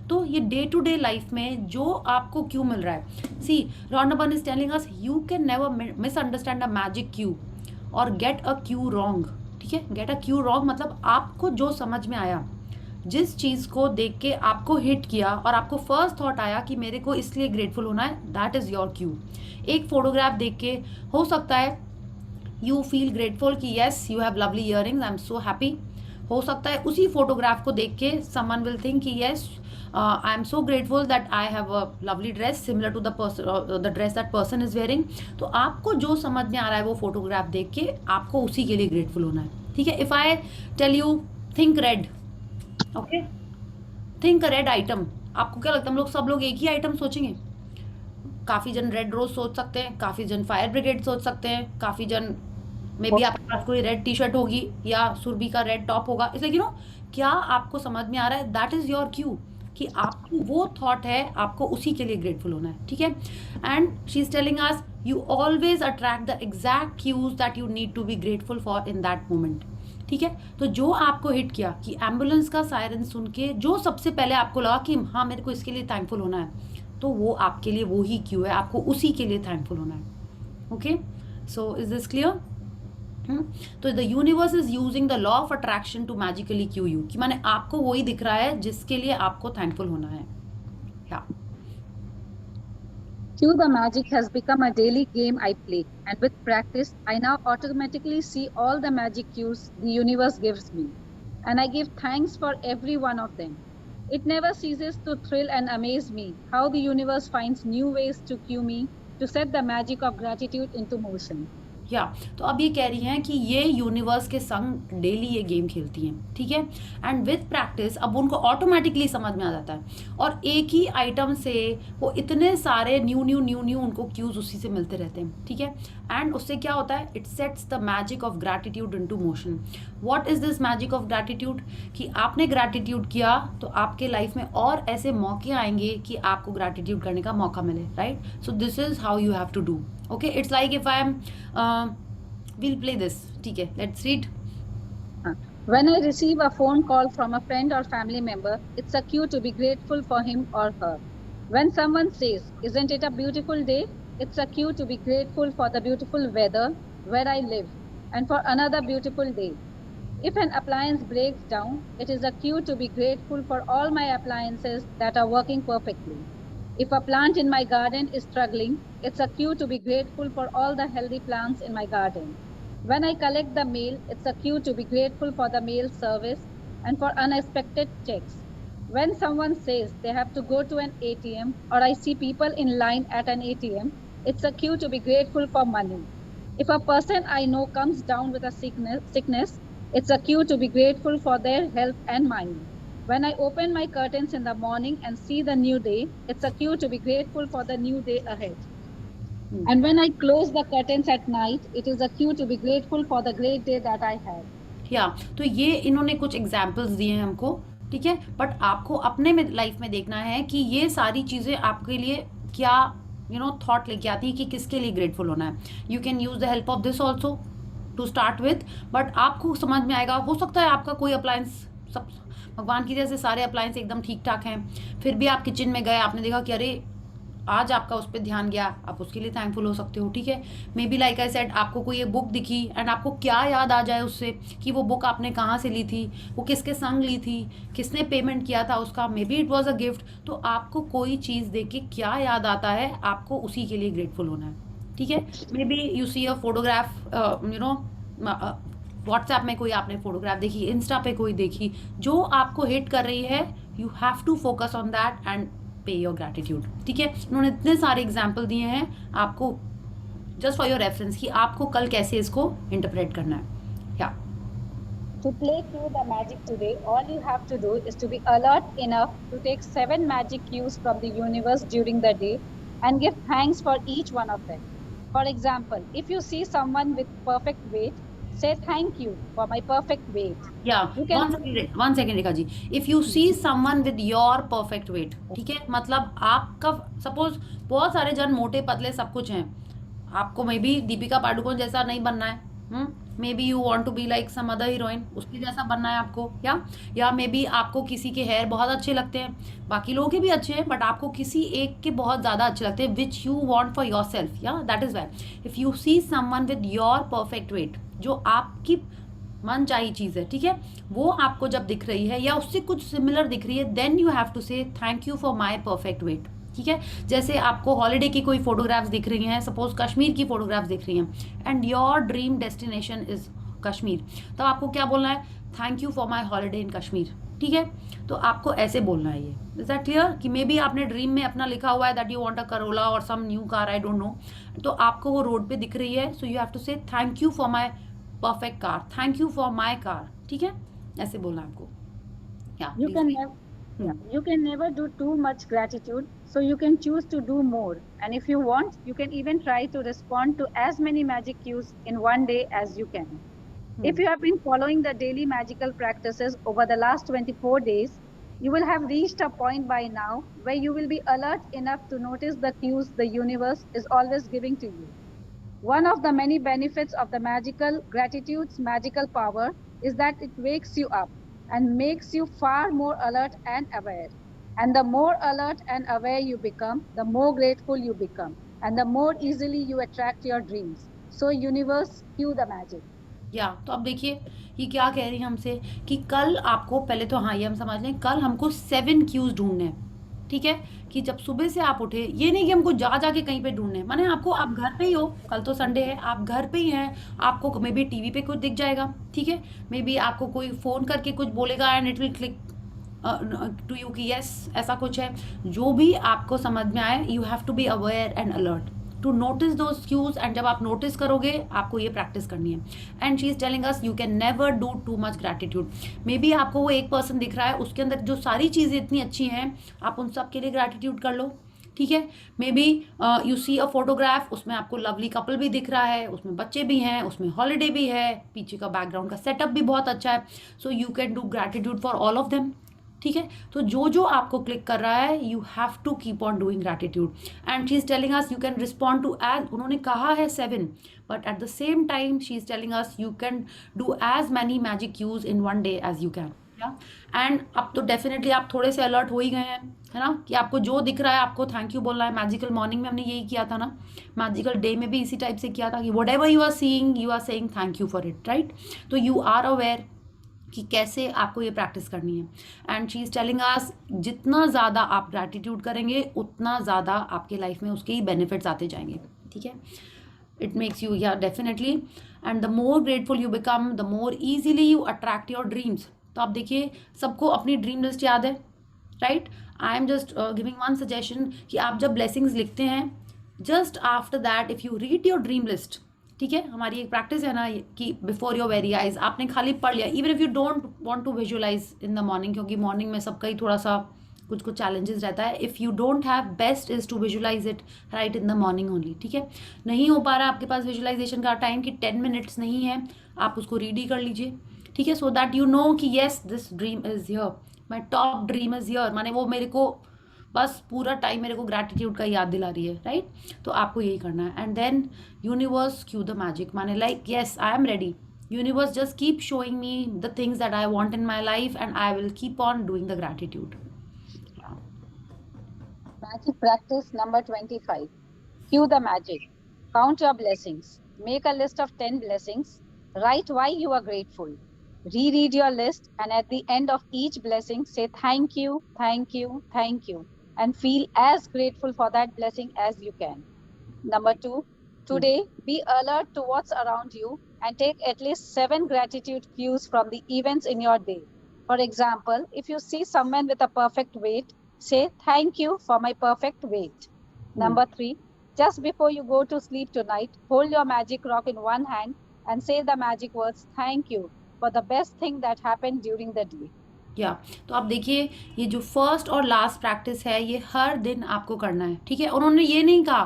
तो ये डे टू डे लाइफ में जो आपको क्यों मिल रहा है, see Rhonda Byrne is telling us you can never misunderstand a magic cue और गेट अ क्यू रॉन्ग, ठीक है? गेट अ क्यू रॉन्ग मतलब आपको जो समझ में आया, जिस चीज़ को देख के आपको हिट किया और आपको फर्स्ट थॉट आया कि मेरे को इसलिए ग्रेटफुल होना है, दैट इज़ योर क्यू। एक फोटोग्राफ देख के हो सकता है यू फील ग्रेटफुल कि yes you have lovely earrings, I am so happy. हो सकता है उसी फोटोग्राफ को देख के समवन विल थिंक कि yes I am so grateful that I have a lovely dress similar to the dress that person is wearing. तो आपको जो समझ में आ रहा है वो फोटोग्राफ देख के आपको उसी के लिए ग्रेटफुल होना है, ठीक है? If I tell you think red, okay, think a red item, आपको क्या लगता है हम लोग सब लोग एक ही आइटम सोचेंगे? काफ़ी जन रेड रोज सोच सकते हैं, काफ़ी जन फायर ब्रिगेड सोच सकते हैं, काफ़ी जन मे बी आपके पास कोई रेड टी शर्ट होगी या सुरभि का रेड टॉप होगा। इसलिए क्या आपको समझ में आ रहा है? दैट इज़ योर क्यू कि आपको वो थॉट है, आपको उसी के लिए ग्रेटफुल होना है, ठीक है। And she is telling us you always attract the exact cues that you need to be grateful for in that moment, ठीक है। तो जो आपको हिट किया कि एम्बुलेंस का सायरन सुन के जो सबसे पहले आपको लगा कि हाँ मेरे को इसके लिए थैंकफुल होना है, तो वो आपके लिए वो ही क्यू है, आपको उसी के लिए थैंकफुल होना है। Okay, so is this clear? तो the universe is using the law of attraction to magically cue you, कि माने आपको वही दिख रहा है जिसके लिए आपको थैंकफुल होना है। या Cue the magic has become a daily game I play, and with practice, I now automatically see all the magic cues the universe gives me, and I give thanks for every one of them. It never ceases to thrill and amaze me how the universe finds new ways to cue me to set the magic of gratitude into motion. या तो अब ये कह रही हैं कि ये universe के संग डेली ये गेम खेलती हैं, ठीक है। एंड विद प्रैक्टिस अब उनको ऑटोमेटिकली समझ में आ जाता है, और एक ही आइटम से वो इतने सारे न्यू उनको क्यूज उसी से मिलते रहते हैं, ठीक है। एंड उससे क्या होता है? It sets the magic of gratitude into motion. What is this magic of gratitude? कि आपने ग्रैटिट्यूड किया तो आपके लाइफ में और ऐसे मौके आएंगे कि आपको ग्रैटिट्यूड करने का मौका मिले, right. So this is how you have to do. Okay, it's like if I am, we'll play this. ठीक है, let's read. When I receive a phone call from a friend or family member, it's a cue to be grateful for him or her. When someone says, "Isn't it a beautiful day?" it's a cue to be grateful for the beautiful weather where I live and for another beautiful day. If an appliance breaks down, it is a cue to be grateful for all my appliances that are working perfectly. If a plant in my garden is struggling, it's a cue to be grateful for all the healthy plants in my garden. When I collect the mail, it's a cue to be grateful for the mail service and for unexpected checks. When someone says they have to go to an ATM or I see people in line at an ATM, it's a cue to be grateful for money. If a person I know comes down with a sickness, it's a cue to be grateful for their health and mind. When I open my curtains in the morning and see the new day, it's a cue to be grateful for the new day ahead. And when I close the curtains at night, it is a cue to be grateful for the great day that I had. तो ये इन्होंने कुछ examples दिए हैं हमको, ठीक है। But आपको अपने में लाइफ में देखना है कि ये सारी चीज़ें आपके लिए क्या थॉट लेके आती है कि किसके लिए ग्रेटफुल होना है। You can use the help of this also to start with, but आपको समझ में आएगा। हो सकता है आपका कोई अप्लायंस, सब भगवान की तरह से सारे अप्लायंस एकदम ठीक ठाक हैं, फिर भी आप किचन में गए, आपने देखा कि अरे आज आपका उस पर ध्यान गया, आप उसके लिए थैंकफुल हो सकते हो, ठीक है। May be like I said, आपको कोई ये बुक दिखी एंड आपको क्या याद आ जाए उससे कि वो बुक आपने कहाँ से ली थी, वो किसके संग ली थी, किसने पेमेंट किया था उसका, may be it was a gift. तो आपको कोई चीज़ देख के क्या याद आता है, आपको उसी के लिए ग्रेटफुल होना है, ठीक है। Maybe you see a photograph, WhatsApp में कोई आपने फोटोग्राफ देखी, इंस्टा पे कोई देखी, जो आपको हिट कर रही है, you have to focus on that and pay your gratitude, ठीक है। उन्होंने इतने सारे एग्जाम्पल दिए हैं आपको जस्ट फॉर योर रेफरेंस कि आपको कल कैसे इसको इंटरप्रेट करना है। या To play through the magic today, all you have to do is to be alert enough to take 7 magic cues from the universe during the day and give thanks for each one of them. For example, if you see someone with perfect weight, say thank you for my perfect weight. Yeah, one second Rekha ji. If you see someone with your perfect weight, ठीक है, मतलब आपका suppose बहुत सारे जन मोटे पतले सब कुछ हैं, आपको मे बी दीपिका पादुकोण जैसा नहीं बनना है, maybe you want to be like some other heroine, उसके जैसा बनना है आपको, या मे बी आपको किसी के हेयर बहुत अच्छे लगते हैं, बाकी लोगों के भी अच्छे हैं, बट आपको किसी एक के बहुत ज़्यादा अच्छे लगते हैं, which you want for your self. या that is why if you see someone with your perfect weight, जो आपकी मन चाहिए चीज़ है, ठीक है, वो आपको जब दिख रही है या उससे कुछ सिमिलर दिख रही है, then you have to say thank you for my perfect weight, ठीक है। जैसे आपको हॉलीडे की कोई फोटोग्राफ्स दिख रही हैं, सपोज कश्मीर की फोटोग्राफ्स दिख रही हैं and your dream destination is Kashmir, तो आपको क्या बोलना है? Thank you for my holiday in Kashmir, ठीक है। तो आपको ऐसे बोलना है। ये इज दैट क्लियर? कि मे बी आपने ड्रीम में अपना लिखा हुआ है that you want a Corolla और some new car, I don't know, तो आपको वो रोड पे दिख रही है, so you have to say thank you for my perfect car, thank you for my car, ठीक है, ऐसे बोलना है आपको। You can Yeah, you can never do too much gratitude, so you can choose to do more. And if you want, you can even try to respond to as many magic cues in one day as you can. If you have been following the daily magical practices over the last 24 days, you will have reached a point by now where you will be alert enough to notice the cues the universe is always giving to you. One of the many benefits of the magical gratitude's magical power is that it wakes you up and makes you far more alert and aware. And the more alert and aware you become, the more grateful you become, and the more easily you attract your dreams. So, universe, cue the magic. या तो अब देखिए ये क्या कह रही है हमसे कि कल आपको पहले तो हाँ ये हम समझ लें कल हमको 7 क्यूज ढूंढने हैं, ठीक है, कि जब सुबह से आप उठे, ये नहीं कि हमको जा जाके कहीं पे ढूंढने हैं, माने आपको, आप घर पे ही हो, कल तो संडे है, आप घर पे ही हैं, आपको मे बी टीवी पे कुछ दिख जाएगा, ठीक है, मे बी आपको कोई फ़ोन करके कुछ बोलेगा and it will click to you कि यस ऐसा कुछ है, जो भी आपको समझ में आए, you have to be aware and alert to notice those cues, and जब आप नोटिस करोगे आपको ये प्रैक्टिस करनी है. And she is telling us you can never do too much gratitude. Maybe आपको वो एक पर्सन दिख रहा है, उसके अंदर जो सारी चीज़ें इतनी अच्छी हैं, आप उन सब के लिए ग्रैटिट्यूड कर लो, ठीक है. Maybe you see a photograph, उसमें आपको लवली कपल भी दिख रहा है, उसमें बच्चे भी हैं, उसमें हॉलीडे भी है, पीछे का बैकग्राउंड का सेटअप भी बहुत अच्छा है, so you can do gratitude for all of them, ठीक है. तो जो जो आपको क्लिक कर रहा है, you have to keep on doing gratitude. And she is telling us you can respond to as, उन्होंने कहा है 7, but at the same time she is telling us you can do as many magic cues in one day as you can. And अब तो definitely आप थोड़े से alert हो ही गए हैं, है ना, कि आपको जो दिख रहा है आपको थैंक यू बोलना है. मैजिकल मॉर्निंग में हमने यही किया था ना, मैजिकल डे में भी इसी टाइप से किया था कि whatever you are seeing you are saying thank you for it, right. तो यू आर अवेयर कि कैसे आपको ये प्रैक्टिस करनी है. And she is telling us जितना ज़्यादा आप ग्रैटिट्यूड करेंगे उतना ज़्यादा आपके लाइफ में उसके ही बेनिफिट्स आते जाएंगे, ठीक है. इट मेक्स यू, या definitely, and the more grateful you become the more easily you attract your dreams. तो आप देखिए सबको अपनी ड्रीम लिस्ट याद है, right. I am just giving one suggestion कि आप जब ब्लेसिंग्स लिखते हैं, just after that if you read your dream list, ठीक है, हमारी एक प्रैक्टिस है ना कि बिफोर योर वेरी आइज आपने खाली पढ़ लिया, even if you don't want to visualize in the morning, क्योंकि मॉर्निंग में सबका ही थोड़ा सा कुछ कुछ चैलेंजेस रहता है. If you don't have, best is to visualize it right in the morning only, ठीक है. नहीं हो पा रहा आपके पास विजुअलाइजेशन का टाइम कि 10 मिनट्स नहीं है, आप उसको रीड ही कर लीजिए, ठीक है, सो दैट यू नो कि yes this dream is here, my top dream is here, माने वो मेरे को बस पूरा टाइम मेरे को ग्रैटिट्यूड का याद दिला रही है, राइट. तो आपको यही करना है. And then universe cue the magic, माने like yes I am ready, universe just keep showing me the things that I want in my life and I will keep on doing the gratitude. Magic practice number 25. Cue the magic. Count your blessings. Make a list of 10 blessings. Write why you are grateful. Reread your list, and at the end of each blessing, say thank you, thank you, thank you, and feel as grateful for that blessing as you can. Number 2, today be alert to what's around you and take at least 7 gratitude cues from the events in your day. For example, if you see someone with a perfect weight, say thank you for my perfect weight. Number 3, just before you go to sleep tonight, hold your magic rock in one hand and say the magic words thank you for the best thing that happened during the day. या तो आप देखिए ये जो first और last practice है ये हर दिन आपको करना है, ठीक है. उन्होंने ये नहीं कहा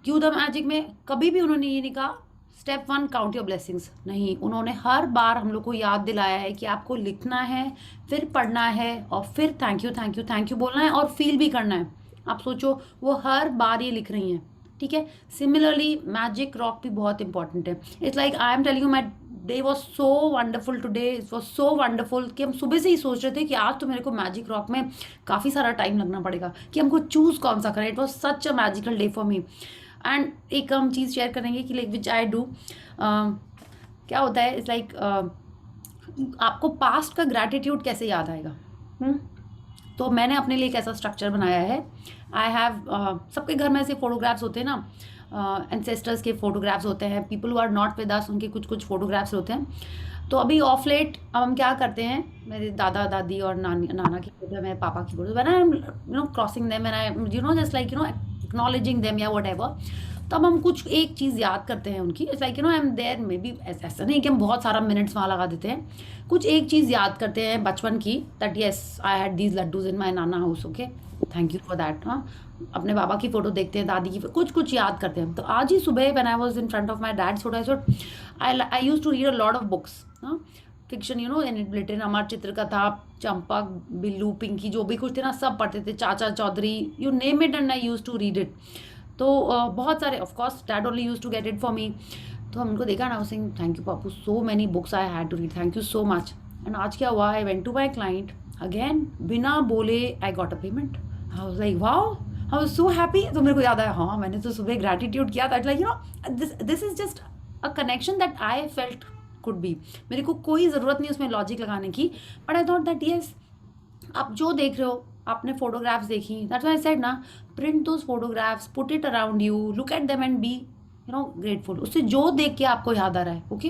क्यू द मैजिक में, कभी भी उन्होंने ये नहीं कहा स्टेप 1 काउंट योर ब्लेसिंग्स, नहीं, उन्होंने हर बार हम लोग को याद दिलाया है कि आपको लिखना है, फिर पढ़ना है, और फिर thank you thank you thank you बोलना है, और फील भी करना है. आप सोचो वो हर बार ये लिख रही हैं, ठीक है. सिमिलरली मैजिक रॉक भी बहुत इंपॉर्टेंट है. It's like I am telling you my day was so wonderful today, it was so wonderful कि हम सुबह से ही सोच रहे थे कि आज तो मेरे को मैजिक रॉक में काफ़ी सारा टाइम लगना पड़ेगा कि हमको चूज़ कौन सा करें. It was such a magical day for me. And एक हम चीज़ शेयर करेंगे कि लाइक विच आई डू, क्या होता है, इट्स लाइक आपको पास्ट का ग्रैटिट्यूड कैसे याद आएगा. तो मैंने अपने लिए एक ऐसा स्ट्रक्चर बनाया है. आई हैव सबके घर में ऐसे फोटोग्राफ्स होते हैं ना, एंसेस्टर्स के फोटोग्राफ्स होते हैं, people who are not with us उनके कुछ कुछ फोटोग्राफ्स होते हैं. तो अभी ऑफ लेट अब हम क्या करते हैं, मेरे दादा दादी और नाना की फोटो, मेरे पापा की photo, when I am crossing them, when I just like acknowledging them या वट एवर, तब हम कुछ एक चीज़ याद करते हैं उनकी, it's like I am there, maybe ऐसा नहीं कि हम बहुत सारा मिनट्स वहाँ लगा देते हैं, कुछ एक चीज़ याद करते हैं बचपन की, that yes I had these laddoos in my nana house, okay thank you for that. हाँ, अपने बाबा की फ़ोटो देखते हैं, दादी की, कुछ कुछ याद करते हैं। तो आज ही सुबह when I was in front of my dad photo, I used to read a lot of books, fiction, in literature, Amar Chitra Katha, Champak, Billu, Pinky, जो भी कुछ थे ना सब पढ़ते थे, Chacha Chaudhary, you name it, and I use to read it. तो बहुत सारे, of course dad only use to get it for me. तो हम उनको देखा ना, sing thank you Papu, so many books I had to read, thank you so much. And आज क्या हुआ, I went to my client again, बिना बोले I got a payment. I was like wow, I was so happy. तो मेरे को याद आया, हाँ मैंने तो सुबह ग्रैटिट्यूड किया था, like this is just a connection that I felt could be. मेरे को कोई ज़रूरत नहीं उसमें लॉजिक लगाने की, but I thought that yes, आप जो देख रहे हो, आपने फोटोग्राफ्स देखी, दैट्स व्हाई आई सेड ना, print those photographs, put it around you, look at them and be grateful. उससे जो देख के आपको याद आ रहा है, ओके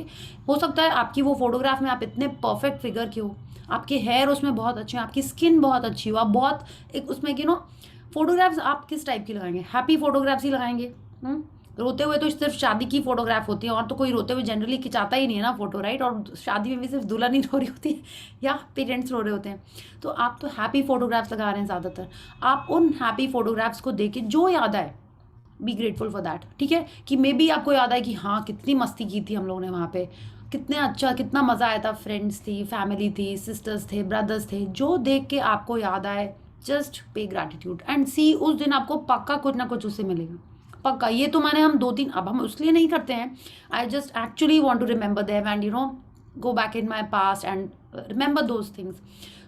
हो सकता है आपकी वो फोटोग्राफ में आप इतने परफेक्ट फिगर के हो, आपके हेयर उसमें बहुत अच्छे हैं, आपकी स्किन बहुत अच्छी हो, आप बहुत एक उसमें फोटोग्राफ्स आप किस टाइप की लगाएंगे, हैप्पी फोटोग्राफ्स ही लगाएंगे। रोते हुए तो सिर्फ शादी की फोटोग्राफ होती है, और तो कोई रोते हुए जनरली खिंचाता ही नहीं है ना फोटो, राइट। और शादी में भी सिर्फ दुल्हन ही रो रही होती है या पेरेंट्स रो रहे होते हैं। तो आप तो हैप्पी फोटोग्राफ्स लगा रहे हैं ज़्यादातर। आप उन हैप्पी फोटोग्राफ्स को देख के जो याद आए, बी ग्रेटफुल फॉर दैट, ठीक है। कि मे बी आपको याद आए कि हाँ कितनी मस्ती की थी हम लोगों ने वहाँ पे, कितने अच्छा, कितना मज़ा आया था, फ्रेंड्स थी, फैमिली थी, सिस्टर्स थे, ब्रदर्स थे, जो देख के आपको याद आए, जस्ट पे ग्रैटिट्यूड एंड सी, उस दिन आपको पक्का कुछ ना कुछ उससे मिलेगा, पक्का। ये तो मैंने हम 2-3, अब हम उसलिए नहीं करते हैं, I just actually want to remember them and go back in my past and remember those things.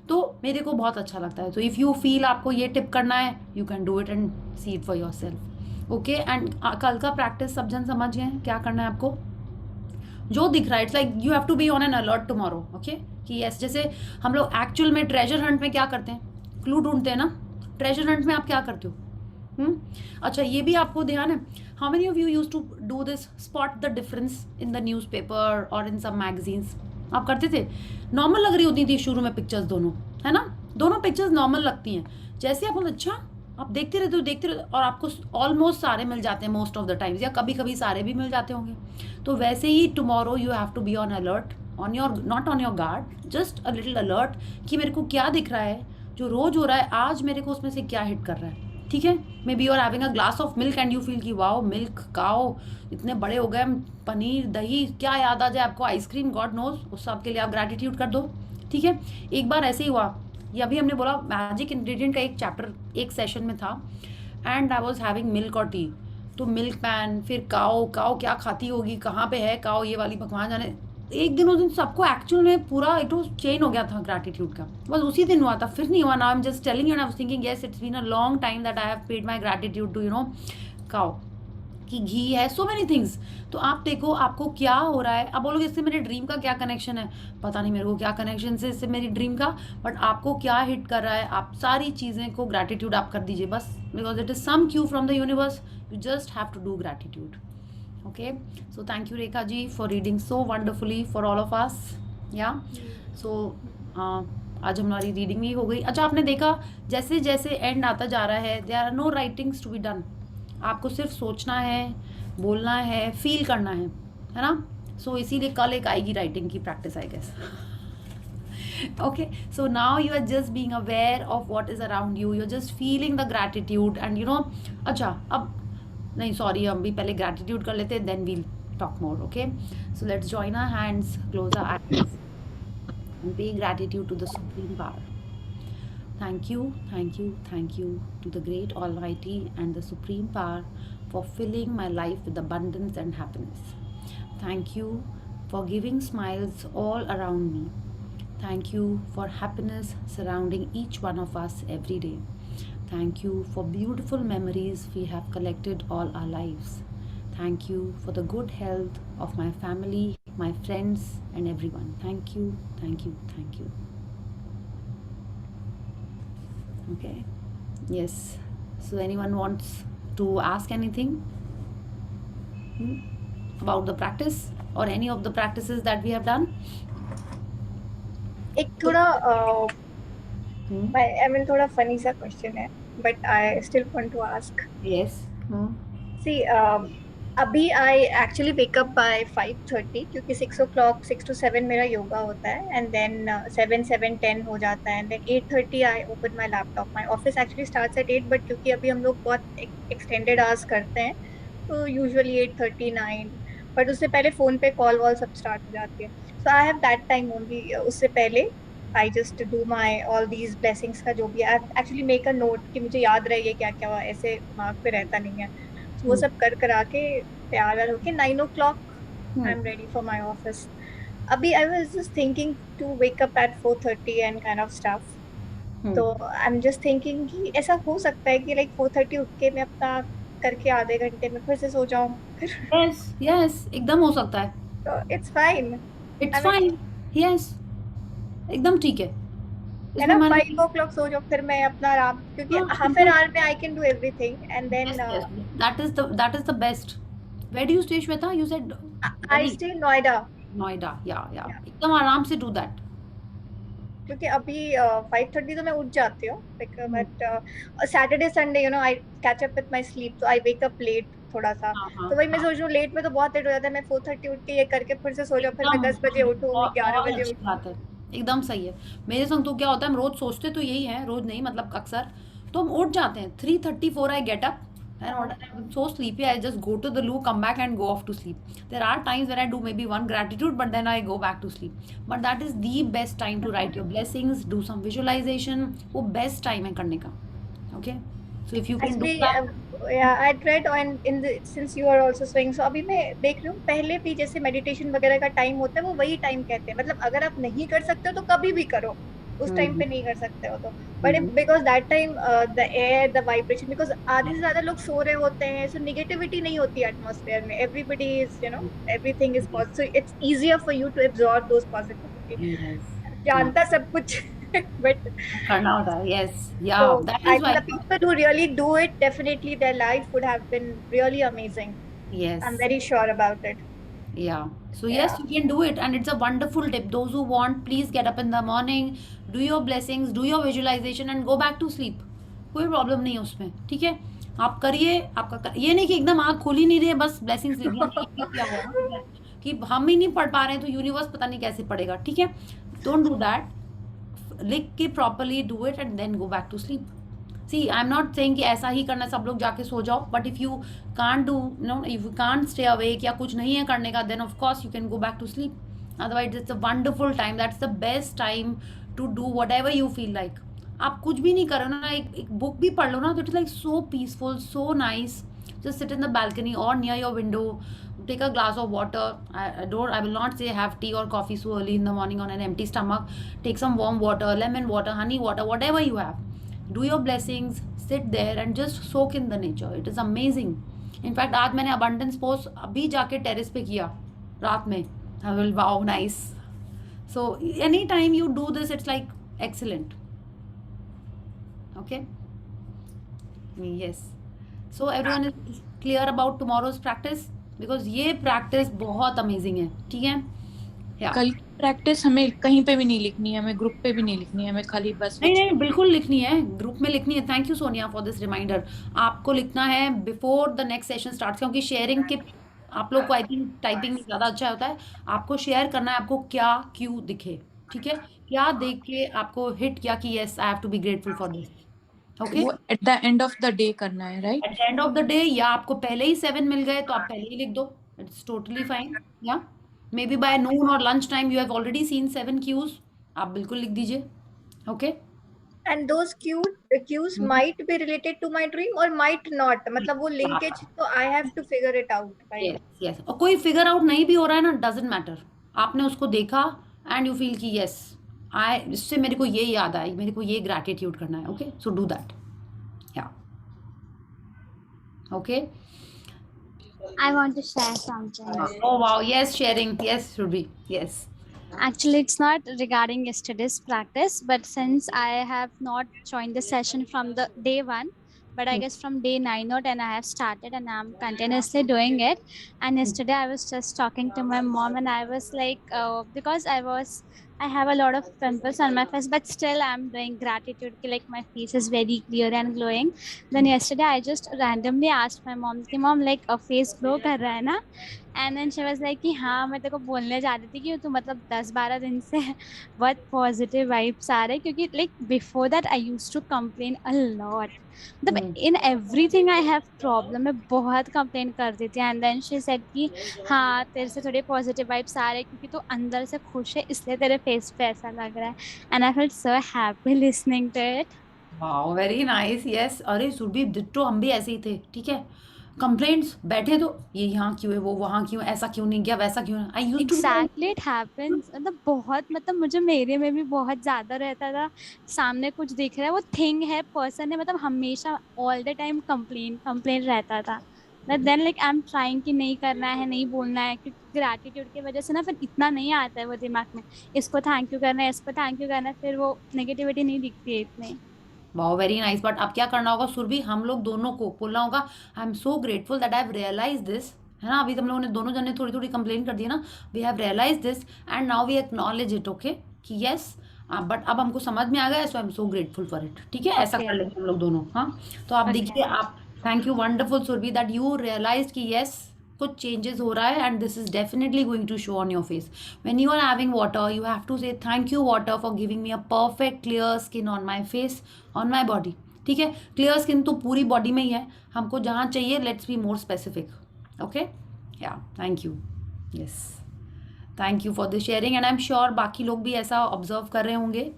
तो मेरे को बहुत अच्छा लगता है। तो इफ़ यू फील आपको ये टिप करना है, you can do it and see it for your self, okay. And कल का प्रैक्टिस सब जन समझ गए हैं क्या करना है आपको, जो दिख रहा है, it's like you have to be on an alert tomorrow, okay. कि यस, जैसे हम लोग एक्चुअल में ट्रेजर हंट में क्या करते हैं, क्लू ढूंढते हैं ना, ट्रेजर हंट में आप क्या करते हो? अच्छा, ये भी आपको ध्यान है, how many of you use to do this, spot the difference in the newspaper और इन सम मैगजीन्स? आप करते थे, नॉर्मल लग रही होती थी शुरू में पिक्चर्स, दोनों, है ना, दोनों पिक्चर्स नॉर्मल लगती हैं, जैसे आप बोलते अच्छा आप देखते रहते हो और आपको ऑलमोस्ट सारे मिल जाते हैं मोस्ट ऑफ द टाइम्स, या कभी कभी सारे भी मिल जाते होंगे। तो वैसे ही tomorrow you have to be on alert, on your, not on your guard, just a little alert, कि मेरे को क्या दिख रहा है जो रोज हो रहा है, आज मेरे को उसमें से क्या हिट कर रहा है, ठीक है। Maybe you are having a glass of milk and you feel कि वाओ मिल्क, काओ, इतने बड़े हो गए, पनीर, दही, क्या याद आ जाए आपको, आइसक्रीम, गॉड नोज, उस सब के लिए आप ग्रैटिट्यूड कर दो, ठीक है। एक बार ऐसे ही हुआ, ये अभी हमने बोला मैजिक इंग्रेडिएंट का एक चैप्टर एक सेशन में था, and I was having milk और टी, तो मिल्क पैन, फिर काओ, काओ क्या खाती होगी, कहाँ पे है काओ, ये वाली भगवान जाने। एक दिन उस दिन सबको एक्चुअल में पूरा एक तो चेन हो गया था ग्रैटिट्यूड का, बस उसी दिन हुआ था, फिर नहीं हुआ ना। I am just telling you and I was thinking yes, it's been a long time that I have paid my gratitude to cow, कि घी है, सो मेनी थिंग्स। तो आप देखो आपको क्या हो रहा है। अब बोलोगे इससे मेरे ड्रीम का क्या कनेक्शन है, पता नहीं मेरे को क्या कनेक्शन है इससे मेरी ड्रीम का, बट आपको क्या हिट कर रहा है, आप सारी चीज़ें को ग्रैटिट्यूड आप कर दीजिए बस, because it is some cue from the universe, you just have to do gratitude, okay. So thank you Rekha ji for reading so wonderfully for all of us, yeah. So आज हमारी reading भी हो गई। अच्छा, आपने देखा जैसे जैसे एंड आता जा रहा है, there are no writings to be done, आपको सिर्फ सोचना है, बोलना है, फील करना है ना। सो इसीलिए कल एक आएगी राइटिंग की practice, I guess, okay. So now you are just being aware of what is around you, you're just feeling the gratitude and अच्छा, अब नहीं सॉरी, हम भी पहले ग्रैटिट्यूड कर लेते हैं, then we'll talk more, okay. So let's join our hands, close our eyes and pay gratitude to the supreme power. Thank you, thank you, thank you to the great almighty and the supreme power for filling my life with abundance and happiness. Thank you for giving smiles all around me. Thank you for happiness surrounding each one of us every day. Thank you for beautiful memories we have collected all our lives. Thank you for the good health of my family, my friends and everyone. Thank you, thank you, thank you. Okay, yes. So anyone wants to ask anything about the practice or any of the practices that we have done? एक थोड़ा I mean थोड़ा funny सा question है, but I still want to ask. Yes. See, अभी I actually wake up by 5:30 क्योंकि 6 o'clock 6 to 7 मेरा योगा होता है and then 7:10 हो जाता है and then 8:30 I open my laptop. My office actually starts at 8 but क्योंकि अभी हम लोग बहुत extended hours करते हैं तो usually 8:30 9 but उससे पहले फोन पे कॉल वॉल सब स्टार्ट हो जाती है. So I have that time only. उससे पहले I just do my all these blessings का जो भी है. I actually make a note कि मुझे याद रहे ये क्या क्या हुआ, ऐसे दिमाग पे रहता नहीं है. वो सब कर करा के तैयार होके 9 o'clock I'm ready for my office. अभी I was just thinking to wake up at 4:30 and kind of stuff. तो I'm just thinking कि ऐसा हो सकता है कि like 4:30 उठ के मैं अपना करके आधे घंटे में फिर से सो जाऊं. Yes, yes, एकदम हो सकता है. So it's fine. It's I mean, fine. Yes, एकदम ठीक है. है ना 5 o'clock सो जाओ फिर मैं अपना आराम क्योंकि half an hour में I can do everything and then Yes, that is the best. Where do you stay, Shweta? You said I stay Noida. Noida. Yeah. एकदम आराम से do that. क्योंकि अभी 5:30 तो मैं उठ जाती हूँ but Saturday Sunday you know I catch up with my sleep तो आई वेक अप लेट थोड़ा सा. तो वही मैं सोच रही हूँ लेट में तो बहुत लेट हो जाता है. मैं 4:30 उठ के ये करके फिर से सो जाऊँ फिर मैं 10 बजे उठूँ 11 बजे उठूँ. एकदम सही है. मेरे संग तो क्या होता है हम रोज सोचते तो यही है, रोज नहीं मतलब अक्सर तो हम उठ जाते हैं 3:34 I get up and I'm so sleepy I just go to the loo, come back and go off to sleep. There are times when I do maybe one gratitude but then I go back to sleep, but that is the best time to write your blessings, do some visualization. वो best time है करने का. Okay, so if you can do that. Yeah, I tried and in the since you are also saying so अभी मैं देख रही हूँ पहले भी जैसे मेडिटेशन वगैरह का टाइम होता है वो वही टाइम कहते हैं. मतलब अगर आप नहीं कर सकते हो तो कभी भी करो, उस टाइम पे नहीं कर सकते हो तो. But because that time the air the vibration because आधे से ज्यादा लोग सो रहे होते हैं सो नेगेटिविटी नहीं होती एटमॉस्फेयर में. Everybody is you know everything is positive. It's easier for you to absorb those positivity. जानता सब कुछ but करना होता है. Yes, yeah, so that is why the people who really do it definitely their life would have been really amazing. Yes, I'm very sure about it. Yeah. So yes, you can do it and it's a wonderful tip. Those who want, please get up in the morning, do your blessings, do your visualization and go back to sleep. कोई problem नहीं है उसमें. ठीक है, आप करिए. आपका ये नहीं कि एकदम आँख खोल ही नहीं रही है बस ब्लेसिंग्स ले लिया कि हम ही नहीं पढ़ पा रहे हैं तो यूनिवर्स पता नहीं कैसे पढ़ेगा. ठीक है, डोंट डू दैट. लिख के properly do it and then go back to sleep. See, I'm not saying कि ऐसा ही करना सब लोग जाके सो जाओ, but if you can't do, you know, if you can't stay awake या कुछ नहीं है करने का, then of course you can go back to sleep. Otherwise, it's a wonderful time. That's the best time to do whatever you feel like. आप कुछ भी नहीं करो ना, एक बुक भी पढ़ लो ना, तो it's like so peaceful, so nice. Just sit in the balcony or near your window. Take a glass of water. I will not say have tea or coffee so early in the morning on an empty stomach. Take some warm water, lemon water, honey water, whatever you have. Do your blessings, sit there and just soak in the nature. It is amazing. In fact, आज मैंने abundance post अभी जाके terrace पे किया रात में. I will wow, nice. So anytime you do this, it's like excellent. Okay. Yes. So everyone is clear about tomorrow's practice because ये practice बहुत amazing है. ठीक है? Yeah. कल प्रैक्टिस हमें कहीं पे भी नहीं लिखनी है, हमें ग्रुप पे भी नहीं लिखनी है, हमें खाली बस नहीं बिल्कुल लिखनी है, ग्रुप में लिखनी है. Thank you Sonia for this reminder. आपको लिखना है before the next session start क्योंकि शेयरिंग के आप लोग को आई थिंक टाइपिंग में ज़्यादा अच्छा होता है. आपको शेयर करना है आपको क्या क्यों दिखे. ठीक है, क्या देख के आपको हिट किया कि yes I have to be grateful for this. Okay, at the end of the day करना है, right? At the end of the day या आपको पहले ही 7 मिल गए तो आप पहले ही लिख दो. It's totally fine. या maybe by noon or lunch time you have already seen 7 cues. आप बिल्कुल लिख दीजिए. Okay. And those cues might be related to my dream or might not. मतलब वो linkage तो I have to figure it out. Right? Yes. और कोई figure out नहीं भी हो रहा है ना, doesn't matter. आपने उसको देखा and you feel कि yes, इससे मेरे को ये याद आई, मेरे को ये gratitude करना है. Okay, so do that. Yeah. Okay. I want to share something. Oh wow, yes, sharing. Yes, Ruby. Yes. Actually, it's not regarding yesterday's practice, but since I have not joined the session from the day 1, but I guess from day 9 or 10 I have started and I'm continuously doing it. And yesterday I was just talking to my mom and I was like, because I was I have a lot of pimples on my face, but still I'm doing gratitude ki like my face is very clear and glowing. Then yesterday I just randomly asked my mom ki mom like a face glow kar raha hai na, and then she was like कि हाँ मैं तेरे को बोलने जा रही थी कि तू मतलब 10-12 दिन से बहुत पॉजिटिव वाइब्स आ रहे, क्योंकि like before that I used to complain a lot, मतलब in everything I have problem, मैं बहुत कंप्लेन करती थी। एंड देन शी सेड कि हाँ तेरे से थोड़े पॉजिटिव वाइब्स आ रहे क्योंकि तू अंदर से खुश है इसलिए तेरे फेस पे ऐसा लग रहा है। And I felt so happy listening to it. Wow very nice. Yes, अरे सुरभि डिट्टो, हम भी ऐसे ही थे, ठीक है। कंप्लेंट्स बैठे तो ये यहाँ क्यों है, वो वहाँ क्यों, ऐसा क्यों नहीं किया, वैसा क्यों। I used to exactly it happens, मतलब बहुत, मतलब मुझे मेरे में भी बहुत ज्यादा रहता था। सामने कुछ दिख रहा है, वो थिंग है, पर्सन है, मतलब हमेशा ऑल द टाइम कंप्लेन रहता था। But then like I am trying कि नहीं करना है, नहीं बोलना है, क्योंकि ग्रैटिट्यूड की वजह से ना फिर इतना नहीं आता है वो दिमाग में, इसको थैंक यू करना है, इसको थैंक यू करना है, फिर वो नेगेटिविटी नहीं दिखती है इतनी। Wow very nice. बट अब क्या करना होगा सुरभि, हम लोग दोनों को बोलना होगा I am so grateful that I have realise this, है ना। अभी हम लोगों ने दोनों जन ने थोड़ी थोड़ी कंप्लेन कर दी ना, we have realise this and now we acknowledge it, okay, कि यस बट अब हमको समझ में आ गया, so I am so grateful for it, ठीक है। ऐसा कर लेंगे हम लोग दोनों। हाँ, तो आप देखिए, आप thank you wonderful Surabhi that you realise कि यस कुछ चेंजेस हो रहा है and this is definitely going to show on your face. When you are having water you have to say thank you water for giving me a perfect clear skin on my face, on my body, ठीक है। Clear skin तो पूरी body में ही है, हमको जहाँ चाहिए let's be more specific, okay. या thank you, yes thank you for the sharing and I am sure बाकी लोग भी ऐसा ऑब्जर्व कर रहे होंगे।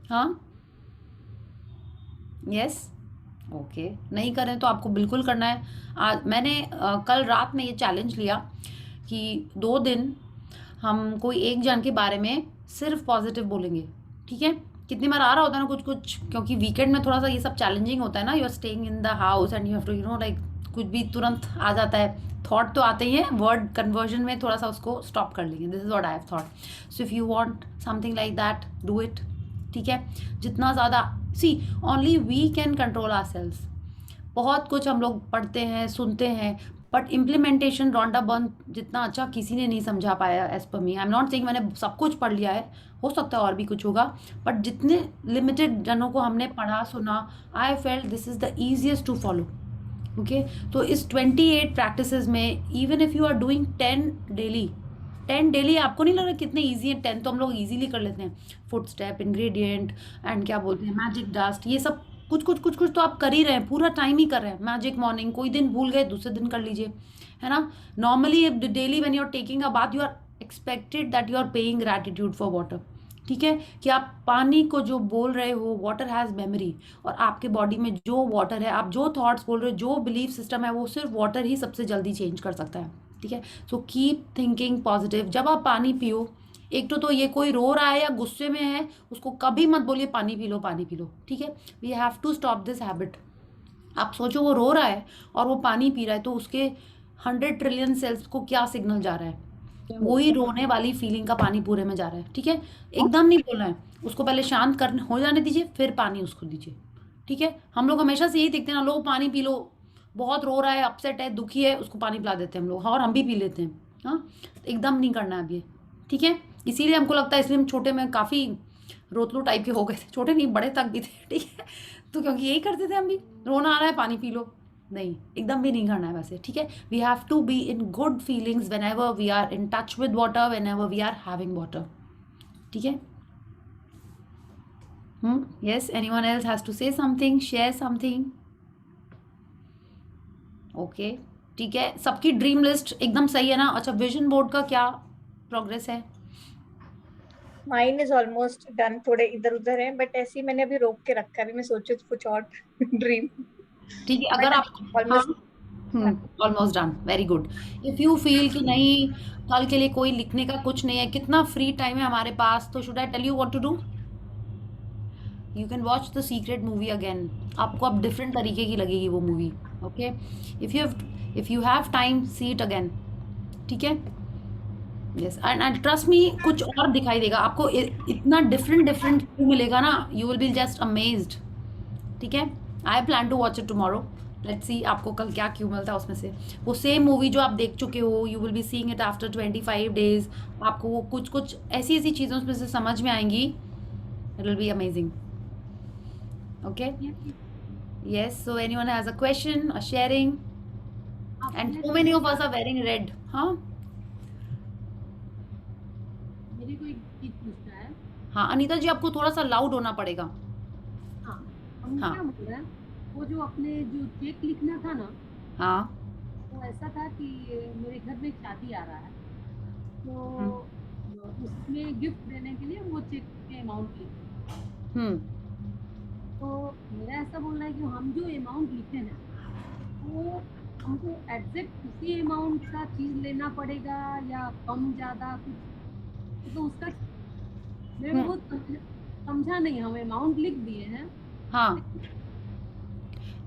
हाँ, यस, ओके, नहीं करें तो आपको बिल्कुल करना है। आज मैंने कल रात में ये चैलेंज लिया कि 2 दिन हम कोई एक जन के बारे में सिर्फ पॉजिटिव बोलेंगे, ठीक है। कितनी बार आ रहा होता है ना कुछ कुछ, क्योंकि वीकेंड में थोड़ा सा ये सब चैलेंजिंग होता है ना, you are staying in the house and you have to you know like कुछ भी तुरंत आ जाता है, थॉट तो आते ही हैं, वर्ड कन्वर्जन में थोड़ा सा उसको स्टॉप कर लेंगे। This is what I have thought. So if you want something like that do it, ठीक है। जितना ज़्यादा see only we can control ourselves. बहुत कुछ हम लोग पढ़ते हैं, सुनते हैं, बट इम्प्लीमेंटेशन रॉन्डा बर्न जितना अच्छा किसी ने नहीं समझा पाया as per me. I am not saying मैंने सब कुछ पढ़ लिया है, हो सकता है और भी कुछ होगा, बट जितने लिमिटेड जनों को हमने पढ़ा सुना, I felt this is the easiest to follow, okay. तो इस 28 प्रैक्टिसेस में even if you are doing 10 daily, आपको नहीं लग रहा कितने ईजी है? 10 तो हम लोग ईजिली कर लेते हैं, फुट स्टेप, इंग्रेडिएंट एंड क्या बोलते हैं मैजिक डस्ट, ये सब कुछ तो आप कर ही रहे हैं, पूरा टाइम ही कर रहे हैं। मैजिक मॉर्निंग, कोई दिन भूल गए दूसरे दिन कर लीजिए, है ना। Normally daily when you are taking a bath you are expected that you are paying gratitude for water, ठीक है। कि आप पानी को जो बोल रहे हो, वाटर हैज़ मेमोरी, और आपके बॉडी में जो वाटर है, आप जो थॉट्स बोल रहे हो, जो बिलीफ सिस्टम है, वो सिर्फ वाटर ही सबसे जल्दी चेंज कर सकता है, ठीक है। So keep thinking positive. जब आप पानी पियो, एक तो ये कोई रो रहा है या गुस्से में है उसको कभी मत बोलिए पानी पी लो, पानी पी लो, ठीक है। We have to stop this habit. आप सोचो वो रो रहा है और वो पानी पी रहा है, तो उसके 100 ट्रिलियन सेल्स को क्या सिग्नल जा रहा है, वही रोने वाली फीलिंग का पानी पूरे में जा रहा है, ठीक है। एकदम नहीं बोलना है उसको, पहले शांत कर हो जाने दीजिए, फिर पानी उसको दीजिए, ठीक है। हम लोग हमेशा से यही देखते हैं ना, लो पानी पी लो, बहुत रो रहा है, अपसेट है, दुखी है, उसको पानी पिला देते हैं हम लोग, और हम भी पी लेते हैं। हाँ, एकदम नहीं करना है अब ये, ठीक है। इसीलिए हमको लगता है, इसलिए हम छोटे में काफ़ी रोतलू टाइप के हो गए थे, छोटे नहीं बड़े तक भी थे, ठीक है। तो क्योंकि यही करते थे हम भी, रोना आ रहा है पानी पी लो, नहीं, एकदम भी नहीं करना है वैसे, ठीक है। We have to be in good feelings whenever we are in touch with water, whenever we are having water, ठीक है। Yes, anyone else has to say something, share something? Okay, ठीक है। सबकी dream list एकदम सही है ना? अच्छा, विजन बोर्ड का क्या प्रोग्रेस है? माइन इज ऑलमोस्ट डन, थोड़े इधर उधर है, बट ऐसे ही मैंने अभी रोक के रखा है, अभी मैं सोचू कुछ और ड्रीम, ठीक है। अगर आप almost done, very good. If you feel कि नहीं कल के लिए कोई लिखने का कुछ नहीं है, कितना फ्री टाइम है हमारे पास, तो should I tell you what to do? You can watch the secret movie again. आपको अब डिफरेंट तरीके की लगेगी वो movie, okay. If you have time see it again, ठीक है। यस, एंड ट्रस्ट मी, कुछ और दिखाई देगा आपको, इतना डिफरेंट मिलेगा ना, you will be just amazed, ठीक है। I plan to watch it tomorrow, let's see आपको कल क्या क्यों मिलता है उसमें से। वो सेम मूवी जो आप देख चुके हो, you will be seeing it after 25 days. आपको वो कुछ कुछ ऐसी ऐसी चीज़ें उसमें से समझ में आएंगी, it will be amazing. Okay, yes, so anyone has a question और sharing, and so many of us are wearing red. हाँ मेरे को एक चीज पूछना है। हाँ अनीता जी, आपको थोड़ा सा लाउड होना पड़ेगा। हाँ, हम हाँ। क्या बोल रहे हैं, वो जो अपने जो चेक लिखना था ना, हाँ वो ऐसा था कि मेरे घर में एक शादी आ रहा है, तो उसमें गिफ्ट देने के लिए वो चेक के अमाउंट लिखे। हम्म तो मेरा ऐसा बोलना है कि हम जो अमाउंट लिखे हैं वो हमको एग्जैक्ट उसी अमाउंट का चीज लेना पड़ेगा या कम ज्यादा कुछ, तो उसका मेरे को बहुत समझा नहीं। हम अमाउंट लिख दिए हैं। हाँ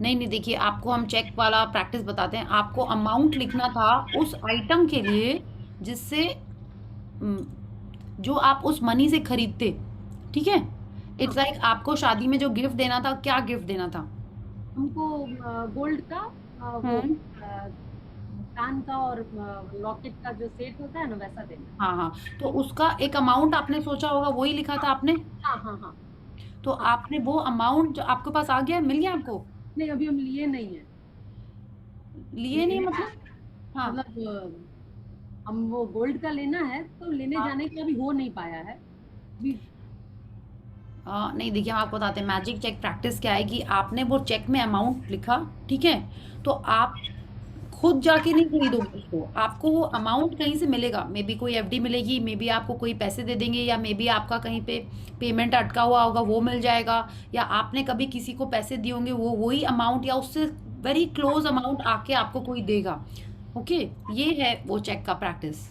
नहीं देखिए, आपको हम चेक वाला प्रैक्टिस बताते हैं। आपको अमाउंट लिखना था उस आइटम के लिए जिससे जो आप उस मनी से खरीदते, ठीक है। इट्स लाइक आपको शादी में जो गिफ्ट देना था, क्या गिफ्ट देना था? हमको गोल्ड का वो कान का और लॉकेट का जो सेट होता है ना, वैसा देना। हाँ, तो उसका एक अमाउंट आपने सोचा होगा, वही लिखा था आपने। हाँ। तो आपने वो अमाउंट जो आपके पास आ गया, मिल गया आपको? नहीं, अभी हम लिए नहीं है। लिए नहीं मतलब? हाँ मतलब हम वो गोल्ड का लेना है, तो लेने जाने के अभी हो नहीं पाया है। नहीं देखिए, हम आपको बताते हैं मैजिक चेक प्रैक्टिस क्या है कि आपने वो चेक में अमाउंट लिखा, ठीक है। तो आप खुद जाके नहीं खरीदोगे उसको, आपको वो अमाउंट कहीं से मिलेगा। मे बी कोई एफडी मिलेगी, मे बी आपको कोई पैसे दे देंगे, या मे बी आपका कहीं पे पेमेंट अटका हुआ होगा, वो मिल जाएगा, या आपने कभी किसी को पैसे दिए होंगे, वो वही अमाउंट या उससे वेरी क्लोज अमाउंट आके आपको कोई देगा। ओके, ये है वो चेक का practice.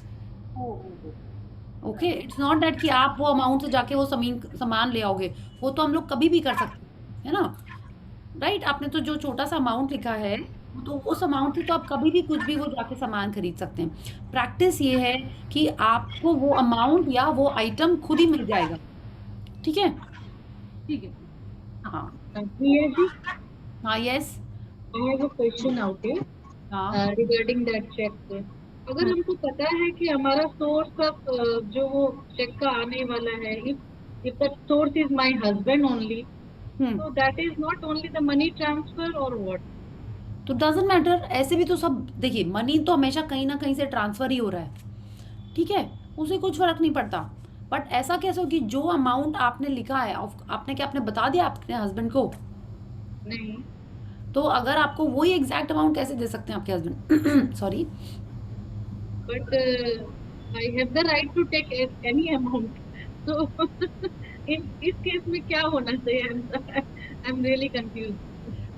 Okay, it's not that कि आप वो अमाउंट से जाके वो सामान ले आओगे, वो तो हम लोग कभी भी कर सकते हैं, है ना, राइट। आपने तो जो छोटा सा अमाउंट लिखा है, तो उस अमाउंट से तो आप कभी भी कुछ भी वो जाके सामान खरीद सकते हैं। प्रैक्टिस ये है कि आपको वो अमाउंट या वो आइटम खुद ही मिल जाएगा, ठीक है। ठीक है। हाँ Priya ji, हाँ, yes, I have a question out here हाँ regarding that check. अगर हमको पता है कि हमारा सोर्स ऑफ जो वो चेक का आने वाला है, if that source is my husband only, so that is not only the money transfer or what? तो डजेंट मैटर, ऐसे भी तो सब देखिए, मनी तो हमेशा कहीं ना कहीं से ट्रांसफर ही हो रहा है, ठीक है, उसे कुछ फर्क नहीं पड़ता। बट ऐसा कैसे हो कि जो अमाउंट आपने लिखा है, आपने क्या आपने बता दिया अपने हस्बैंड को? नहीं। तो अगर आपको वही एग्जैक्ट अमाउंट कैसे दे सकते हैं आपके husband? Sorry, But I have the right to take any amount. So इस केस में क्या होना चाहिए? I'm really confused.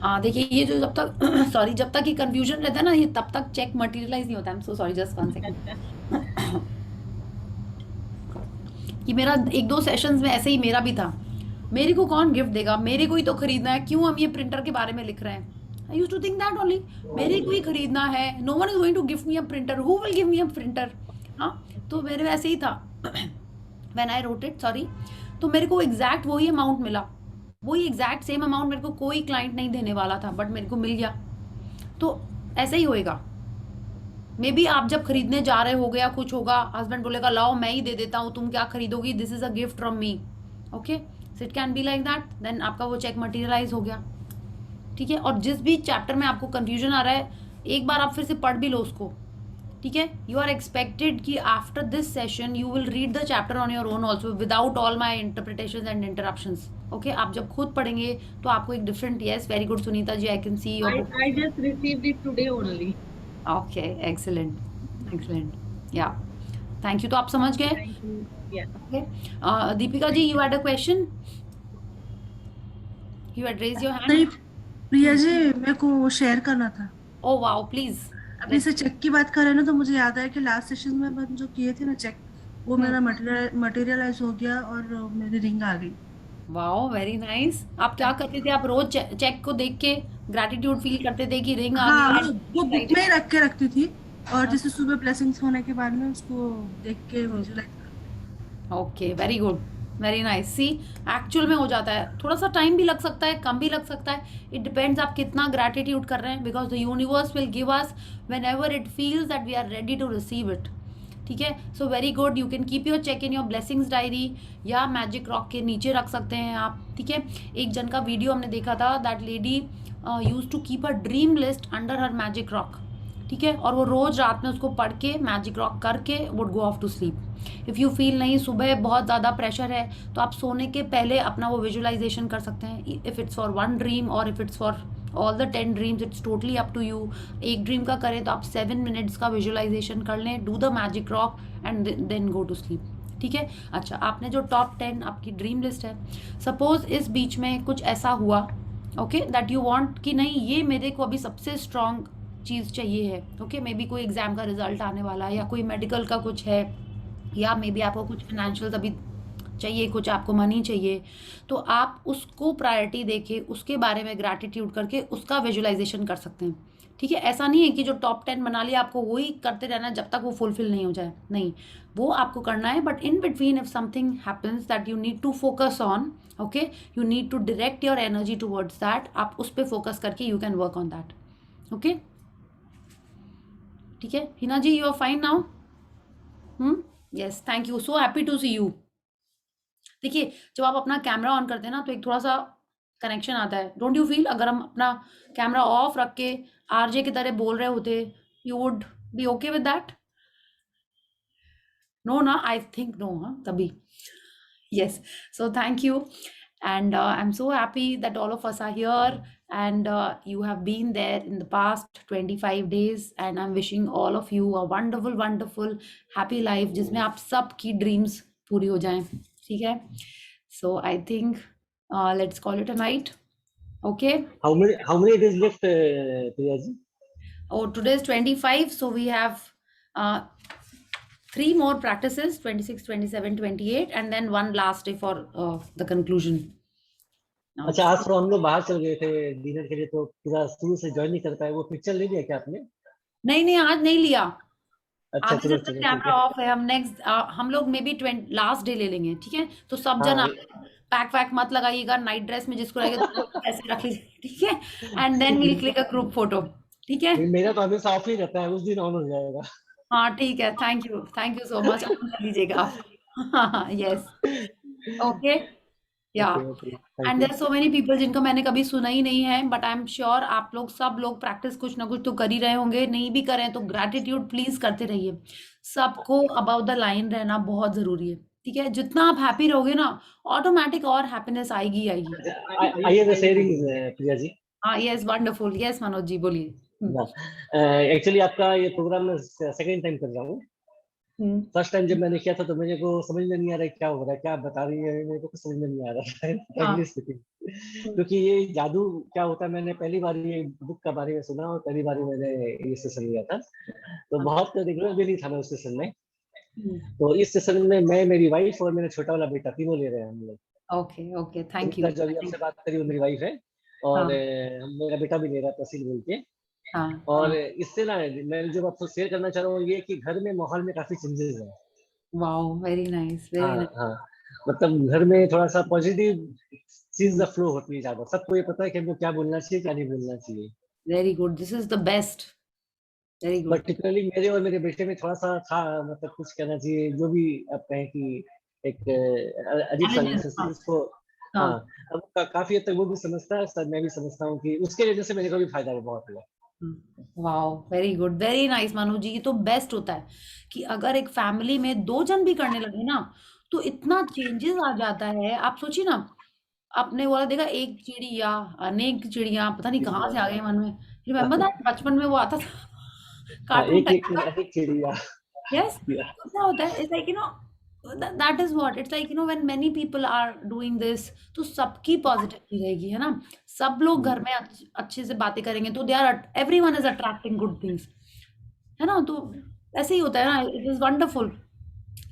हाँ देखिए, ये जो जब तक सॉरी जब तक ये कंफ्यूजन रहता है ना, ये तब तक चेक मटेरियलाइज नहीं होता है। So sorry, just 1 second. कि मेरा 1-2 सेशंस में ऐसे ही मेरा भी था। मेरे को कौन गिफ्ट देगा, मेरे को ही तो खरीदना है, क्यों हम ये प्रिंटर के बारे में लिख रहे हैं? I used to think that only, मेरे को ही खरीदना है, no one is going to give me a printer, who will give me a printer. हाँ, तो मेरे वैसे ही था when I wrote it, sorry. तो मेरे को एग्जैक्ट वही अमाउंट मिला, वही एग्जैक्ट सेम अमाउंट मेरे को कोई क्लाइंट नहीं देने वाला था, बट मेरे को मिल गया। तो ऐसा ही होएगा। मे बी आप जब खरीदने जा रहे हो गया, कुछ होगा, हस्बैंड बोलेगा लाओ मैं ही दे देता हूँ, तुम क्या खरीदोगी, this is a gift from me. Okay, so it can be like that, then आपका वो चेक मटेरियलाइज हो गया, ठीक है। और जिस भी चैप्टर में आपको कंफ्यूजन आ रहा है, एक बार आप फिर से पढ़ भी लो उसको, ठीक है। यू आर एक्सपेक्टेड कि after this session you will read the chapter on your own also without all my interpretation and interruptions. Okay, आप जब खुद पढ़ेंगे तो आपको एक different, yes, very good Sunita ji, I can see your, I just received it today only. Okay, excellent, yeah, thank you. तो आप समझ गए? Thank you. Yeah. Okay, Deepika ji, you had a question, you had raise your hand. नहीं प्रिया जी, मेरे को share करना था। Oh wow, please. अभी से चेक की बात कर रहे हैं ना, तो मुझे याद आया कि लास्ट सेशन में अपन जो किए थे ना चेक, वो मेरा मटेरियलाइज हो गया और मेरी रिंग आ गई। Wow, very nice. आप क्या करते थे? आप रोज चेक को देख के ग्रैटिट्यूड फील करते थे कि रिंग आ हाँ, गई? वो बुक में रख के रखती थी, और जैसे सुबह ब्लेसिंग्स होने के बाद में उसको देख के visualise. Okay, very good, very nice. See, actual में हो जाता है, थोड़ा सा टाइम भी लग सकता है, कम भी लग सकता है, इट डिपेंड्स आप कितना ग्रैटिट्यूड कर रहे हैं, because the universe will give us whenever it feels that we are ready to receive it. ठीक है, so very good. You can keep your check in your blessings diary या magic rock के नीचे रख सकते हैं आप। ठीक है, एक जन का वीडियो हमने देखा था, that lady use to keep a dream list under her magic rock. ठीक है, और वो रोज रात में उसको पढ़ के मैजिक रॉक करके would go off to sleep. If you feel नहीं सुबह बहुत ज़्यादा प्रेशर है, तो आप सोने के पहले अपना वो विजुअलाइजेशन कर सकते हैं। इफ़ इट्स फॉर 1 ड्रीम और if it's for all the 10 dreams, it's totally up to you. एक ड्रीम का करें तो आप 7 मिनट्स का विजुअलाइजेशन कर लें, do the magic rock and then go to sleep. ठीक है, अच्छा, आपने जो टॉप 10 आपकी ड्रीम लिस्ट है, सपोज इस बीच में कुछ ऐसा हुआ, ओके, दैट यू वांट कि नहीं ये मेरे को अभी सबसे स्ट्रॉन्ग चीज़ चाहिए है। ओके, मे बी कोई एग्जाम का रिजल्ट आने वाला है, या कोई मेडिकल का कुछ है, या मे बी आपको कुछ फाइनेंशियल अभी चाहिए, कुछ आपको मनी चाहिए, तो आप उसको प्रायोरिटी देके उसके बारे में ग्रैटिट्यूड करके उसका विजुअलाइजेशन कर सकते हैं। ठीक है, ऐसा नहीं है कि जो टॉप 10 बना लिया आपको वही करते रहना जब तक वो फुलफिल नहीं हो जाए, नहीं, वो आपको करना है, but in between if something happens that you need to focus on, okay, you need to direct your energy towards that, आप उस पर फोकस करके you can work on that. Okay, ठीक है Hina ji, you are fine now? Yes, thank you, so happy to see you. देखिए, जब आप अपना कैमरा ऑन करते हैं ना, तो एक थोड़ा सा कनेक्शन आता है, डोंट यू फील? अगर हम अपना कैमरा ऑफ रख के आरजे की तरह बोल रहे होते, you would be okay with that? No ना, आई थिंक नो। हाँ, तभी। Yes, so thank you, and I'm so happy that all of us are here, and you have been there in the past 25 days, and I'm wishing all of you a wonderful wonderful happy life जिसमें आप सब की dreams पूरी हो जाएं। ठीक है, so I think let's call it a night. Okay, how many days left, Priya ji? Oh, today is 25, so we have 3 more practices, 26, 27, 28, and then one last day for the conclusion. अच्छा, आज तो हम लोग बाहर चल गए थे dinner के लिए, तो पूरा शुरू से ज्वाइन नहीं कर पाए। वो पिक्चर ले लिया क्या आपने? नहीं, आज नहीं लिया। अच्छा, आज जब तक कैमरा ऑफ है, हम नेक्स्ट हम लोग मे बी लास्ट डे ले लेंगे। ठीक है, तो सब जन पैक वैक मत लगाइएगा, नाइट ड्रेस में जिसको लगेगा तो ऐसे रख लीजिए। ठीक है, and then we'll click a group photo. ठीक है, मेरा तो हमेशा ऑफ ही रहता है, उस दिन ऑन हो जाएगा। हाँ ठीक है, thank you so much, on कर लीजिएगा आप। Yes, okay, yeah, and there so many people जिनका मैंने कभी सुना ही नहीं है, बट आई एम श्योर आप लोग सब लोग प्रैक्टिस कुछ ना कुछ तो कर ही रहे होंगे, नहीं भी करें तो ग्रैटिट्यूड प्लीज करते रहिए। सबको अबाउट द लाइन रहना बहुत जरूरी है। ठीक है, जितना आप हैप्पी रहोगे ना, ऑटोमेटिक और हैप्पीनेस आएगी। आइए द शेयरिंग प्रिया जी। हाँ, yes, wonderful, yes Manoj ji बोलिए। एक्चुअली आपका ये प्रोग्राम मैं सेकंड टाइम कर रहा हूँ। फर्स्ट टाइम जब मैंने किया था तो मेरे को समझ में नहीं आ रहा क्या हो रहा है, क्या बता रही है, मेरे को समझ में नहीं आ रहा है क्योंकि ये जादू क्या होता है, मैंने पहली बार ये बुक का बारे में सुना और पहली बार मैंने ये सेशन लिया था, तो बहुत रेगुलर भी नहीं था मैं उस सेशन में। तो इस सेशन में मैं, मेरी वाइफ और मेरा छोटा वाला बेटा तीनों ले रहे हैं हम लोग। Okay, thank you. जो अभी आपसे बात करी वो मेरी वाइफ है, और मेरा बेटा भी ले रहा है तहसील बोल के। और इससे ना मैं जो आपको शेयर करना चाह रहा हूँ ये कि घर में माहौल में काफी चेंजेस है। Wow, very nice, very nice. हाँ, मतलब घर में थोड़ा सा पॉजिटिव चीज फ्लो होती है ज्यादा। सबको ये पता है कि हमको क्या बोलना चाहिए, क्या नहीं बोलना चाहिए। Very good, this is the best, very good. Particularly मेरे और मेरे बेटे में थोड़ा सा था, मतलब कुछ कहना चाहिए, जो भी आप कहें कि एक अजीब सा उसको। हाँ, अब काफी हद तक वो भी समझता है, सर मैं भी समझता हूँ कि उसके वजह से मेरे को भी फायदा बहुत हुआ। Wow, very good, very nice Manoj ji. ये तो बेस्ट होता है कि अगर एक फैमिली में 2 जन भी करने लगे ना, तो इतना चेंजेस आ जाता है। आप सोचिए ना, आपने बोला देखा, एक चिड़िया अनेक चिड़िया, पता नहीं कहाँ से आ गए मन में। रिमेम्बर दैट, बचपन में वो आता था कार्टून टाइप का, एक चिड़िया। यस, क्या होता है, it's like that is what it's like, when many people are doing this, तो सबकी पॉजिटिविटी रहेगी, है ना। सब लोग घर में अच्छे से बातें करेंगे तो everyone is attracting good things, है ना। तो ऐसे ही होता है ना, it is wonderful,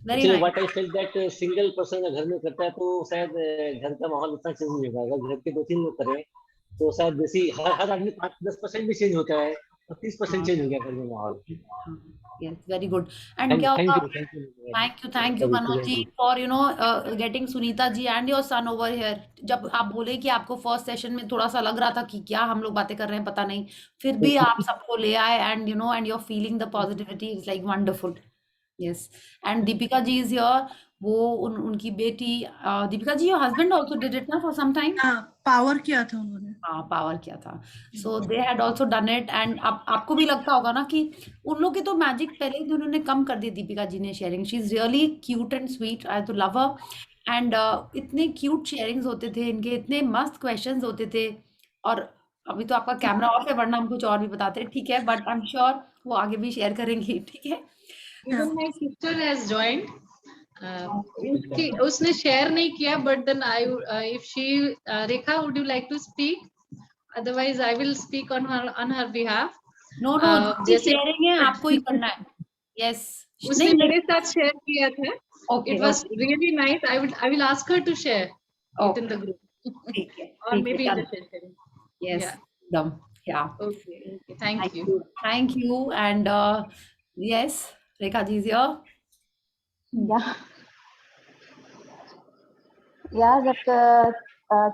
very nice. What I felt that single person घर में करता है तो शायद घर का माहौल इतना चेंज नहीं होगा। अगर घर के 2-3 लोग करें तो शायद हर आदमी 5-10% भी चेंज होता है, 30% चेंज हो गया घर में माहौल। Yes, very good. And क्या Thank होगा? you. Thank you, Manoj ji, for getting Sunita ji and your son over here. जब आप बोले कि आपको फर्स्ट सेशन में थोड़ा सा लग रहा था कि क्या हम लोग बातें कर रहे हैं पता नहीं, फिर भी आप सबको ले आए and and you're feeling the positivity is like wonderful. Yes. And Deepika ji is here. वो उनकी बेटी Deepika ji, your husband also did it ना for some time? पावर किया था उन्होंने। हाँ, पावर किया था। So they had also done it and आपको भी लगता होगा ना कि उन लोग के तो मैजिक पहले ही उन्होंने कम कर दी दीपिका जी ने sharing. She is really cute and sweet, I तो लव हर। एंड इतने क्यूट शेयरिंग्स होते थे इनके, इतने मस्त क्वेश्चंस होते थे। और अभी तो आपका कैमरा ऑफ है, वरना हम कुछ और भी बताते, ठीक है, बट आई एम श्योर वो आगे भी शेयर करेंगी, ठीक है। Even my sister has joined. उसने शेयर नहीं किया, but then if she Rekha, would you like to speak? Otherwise, I will speak on her behalf. No, जैसे शेयरिंग है आपको ही करना है। Yes. उसने मेरे साथ शेयर किया था। Okay, It was really nice. I will ask her to share it in the group. ठीक है, or maybe in the session. Yes, done. Yeah. Okay. Thank you. Thank you. And yes, Rekha ji is here. या जब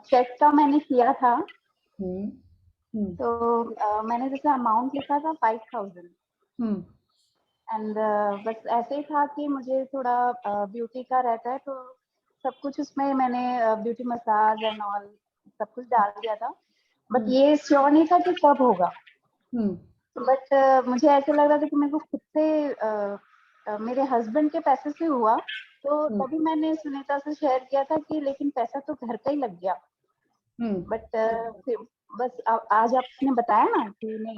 check का मैंने किया था तो मैंने जैसे अमाउंट लिखा था 5,000 एंड बस ऐसे ही था कि मुझे थोड़ा ब्यूटी का रहता है, तो सब कुछ उसमें मैंने ब्यूटी मसाज एंड ऑल सब कुछ डाल दिया था, बट ये श्योर नहीं था कि कब होगा। बट मुझे ऐसे लग रहा था कि मेरे को खुद से मेरे हस्बैंड के पैसे से हुआ, तो तभी मैंने सुनीता से शेयर किया था कि लेकिन पैसा तो घर का ही लग गया। बट फिर बस आज आपने बताया ना कि नहीं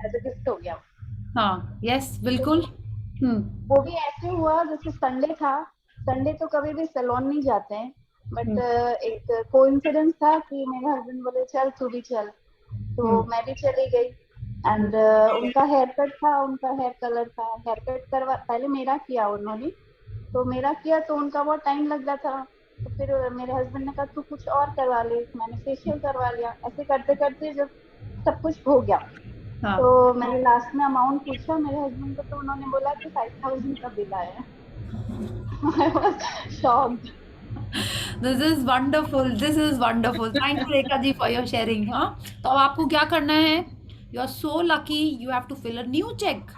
ऐसे गिफ्ट हो गया। हाँ, यस, बिल्कुल। वो भी ऐसे हुआ जैसे संडे था, संडे तो कभी भी सैलून नहीं जाते हैं, बट एक कोइंसिडेंस था कि मेरे हस्बैंड बोले चल तू भी चल, तो मैं भी चली गई। एंड उनका हेयर कट था, उनका हेयर कलर था, हेयर कट करवा पहले मेरा किया उन्होंने, तो मेरा किया तो उनका बहुत टाइम लग रहा था, तो फिर मेरे हस्बैंड ने कहा तू कुछ और करवा ले, मैंने फेशियल करवा लिया। ऐसे करते करते जब सब कुछ हो गया तो मैंने लास्ट में अमाउंट पूछा मेरे हस्बैंड को, तो उन्होंने बोला कि 5,000 का बिल आया है। I was shocked. This is wonderful. This is wonderful. Thank you, Rekha ji, for your sharing. हाँ, तो अब आपको क्या करना है? You are so lucky. You have to fill a new check.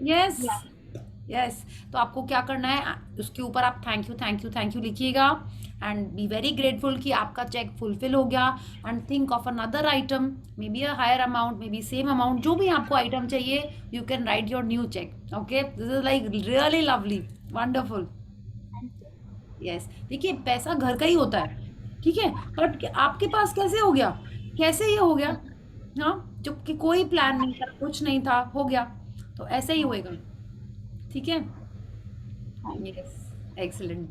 Yes. Yes. तो आपको क्या करना है? उसके ऊपर आप थैंक यू लिखिएगा and be very grateful कि आपका चेक फुलफिल हो गया, and think of another item, maybe a higher amount, maybe same amount, जो भी आपको आइटम चाहिए, you can write your new check. Okay? This is like really lovely, wonderful. Yes. देखिए पैसा घर का ही होता है, ठीक है, बट आपके पास कैसे हो गया, कैसे ये हो गया? हाँ, जबकि कोई प्लान नहीं था, कुछ नहीं था, हो गया, तो ऐसे ही होएगा, ठीक है। Yes, excellent.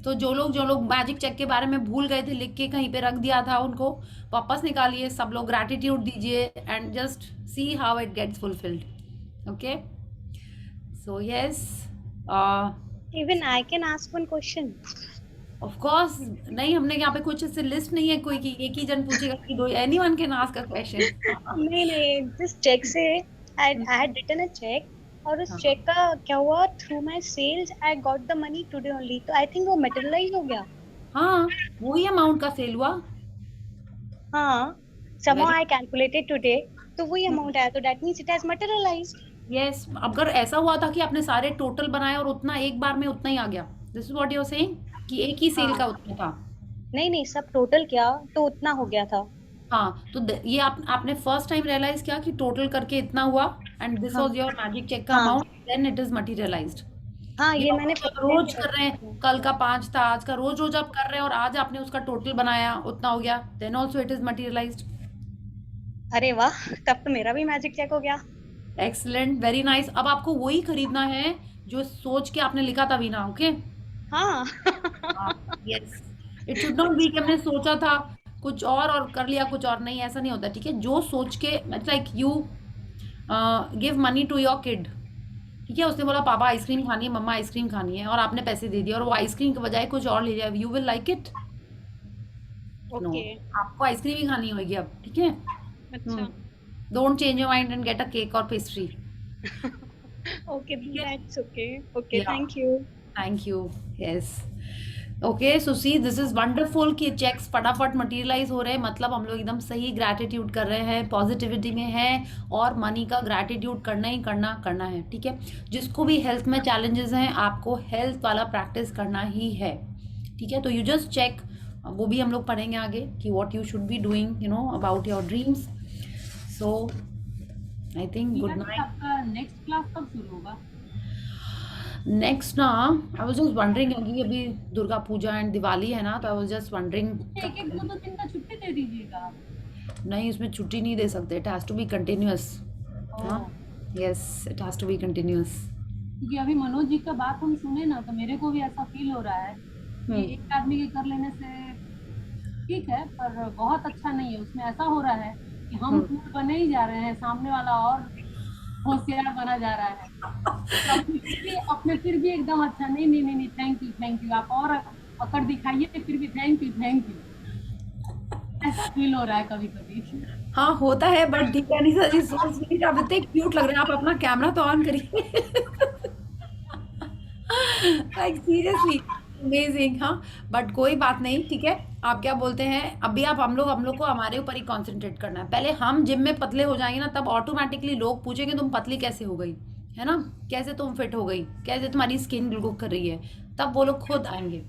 तो जो लोग मैजिक चेक के बारे में भूल गए थे, लिख के कहीं पे रख दिया था, उनको वापस निकालिए, सब लोग ग्रैटिट्यूड दीजिए and just see how it gets fulfilled. Okay, so yes, even I can ask one question. Of course, नहीं, हमने यहाँ पे कुछ ऐसे लिस्ट नहीं है कोई कि एक ही जन पूछेगा कि दो, anyone can ask a question. नहीं, दिस चेक से I had written a check, और उस चेक का क्या हुआ, through my sales I got the money today only, तो आई थिंक वो मटेरियलाइज हो गया। हाँ, वही अमाउंट का सेल हुआ। हाँ, somehow I calculated today, तो वही अमाउंट आया, तो that means it has materialized. Yes, अगर ऐसा हुआ था कि आपने सारे टोटल बनाए और उतना एक बार में उतना ही आ गया, this is what you are saying कि एक ही सेल का उतना था। नहीं, सब टोटल किया तो उतना हो गया था। हाँ, तो ये आपने फर्स्ट टाइम रियलाइज किया कि टोटल करके इतना हुआ and this was your magic check का amount, then it is materialised. हाँ, ये मैंने रोज कर रहे हैं, कल का 5 था, आज का रोज आप कर रहे हैं और आज आपने उसका टोटल बनाया, उतना हो गया, then also it is materialised. अरे वाह, तब तो मेरा भी मैजिक चेक हो गया। Excellent, very nice. अब आपको वही खरीदना है जो सोच के आपने लिखा था वीना। ओके, हाँ। Yes, it should not be कि हमने सोचा था कुछ और कर लिया कुछ और, नहीं, ऐसा नहीं होता, ठीक है। जो सोच के, like you give money to your kid, ठीक है, उसने बोला पापा आइसक्रीम खानी है, मम्मा आइसक्रीम खानी है, और आपने पैसे दे दिए और वो आइसक्रीम के बजाय कुछ और ले जाए, you will like it? Okay, आपको आइसक्रीम ही खानी होगी अब, ठीक है। अच्छा, don't change your mind and get a cake और pastry. Okay, that's okay. Okay, Yeah. thank you. Thank you. Yes. Okay so see this is wonderful कि checks फटाफट मटेरियलाइज हो रहे हैं, मतलब हम लोग एकदम सही ग्रैटिट्यूड कर रहे हैं, पॉजिटिविटी में हैं और मनी का ग्रैटिट्यूड करना ही करना है, ठीक है। जिसको भी हेल्थ में चैलेंजेस हैं आपको हेल्थ वाला प्रैक्टिस करना ही है, ठीक है। तो यू जस्ट चेक, वो भी हम लोग पढ़ेंगे आगे कि what you should be doing you know about your dreams. So I think good night. आपका नेक्स्ट क्लास कब शुरू होगा? नेक्स्ट ना आई वाज जस्ट वंडरिंग, क्योंकि अभी दुर्गा पूजा एंड दिवाली है ना, तो आई वाज जस्ट वंडरिंग एक एक दो दिन का छुट्टी दे दीजिएगा। नहीं, उसमें छुट्टी नहीं दे सकते, it has to be continuous. Yes, it has to be continuous. क्योंकि अभी मनोज जी का बात हम सुने ना, तो मेरे को भी ऐसा फील हो रहा है कि एक आदमी के कर लेने से ठीक है, पर बहुत अच्छा नहीं है। उसमें ऐसा हो रहा है कि हम बने ही जा रहे हैं, सामने वाला और होशियार बना जा रहा है। अपने फिर भी एकदम अच्छा नहीं, थैंक यू आप और अकड़ दिखाइए, फिर भी थैंक यू ऐसा फील हो रहा है कभी कभी। हाँ होता है, बट ठीक है निशा जी, सो स्वीट, आप इतने क्यूट लग रहे हैं। आप अपना कैमरा तो ऑन करिए। Like seriously amazing. हाँ बट कोई बात नहीं, ठीक है। आप क्या बोलते हैं, अभी आप हम लोग को हमारे ऊपर ही कॉन्सेंट्रेट करना है। पहले हम जिम में पतले हो जाएंगे ना, तब ऑटोमेटिकली लोग पूछेंगे तुम पतली कैसे हो गई, है ना, कैसे तुम फिट हो गई, कैसे तुम्हारी स्किन ग्लो कर रही है, तब वो लोग खुद आएंगे।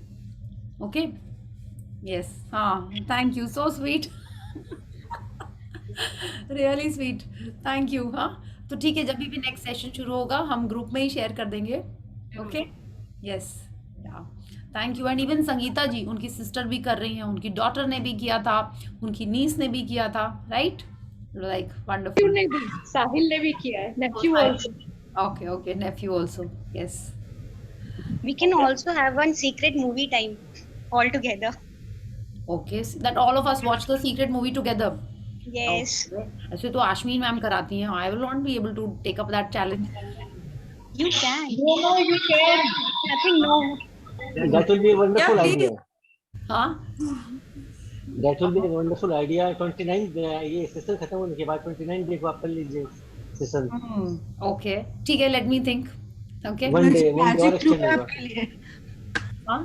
ओके यस, हाँ thank you, so sweet, really sweet, thank you. हाँ तो ठीक है, जब भी नेक्स्ट सेशन शुरू होगा हम ग्रुप में ही शेयर कर देंगे। Okay yes, thank you. And even Sangeeta ji, उनकी सिस्टर भी कर रही हैं, उनकी डॉटर ने भी किया था, उनकी नीस ने भी किया था, राइट, लाइक वंडरफुल। साहिल ने भी किया है, nephew also. Okay, nephew also, yes. We can also have one secret movie time all together. Okay, so that all of us watch the secret movie together. Yes. ऐसे तो आश्मीन ma'am कराती हैं, I will not be able to take up that challenge. You can. No, you can. Nothing, no. That will be a wonderful idea. हाँ That will be a wonderful idea. 29 ये session खत्म होने के बाद 29 day को आप कर लीजिए सेशन। ओके ठीक है, let me think. Okay one day और क्लू एक्सटेंड है होगा। आपके लिए, हाँ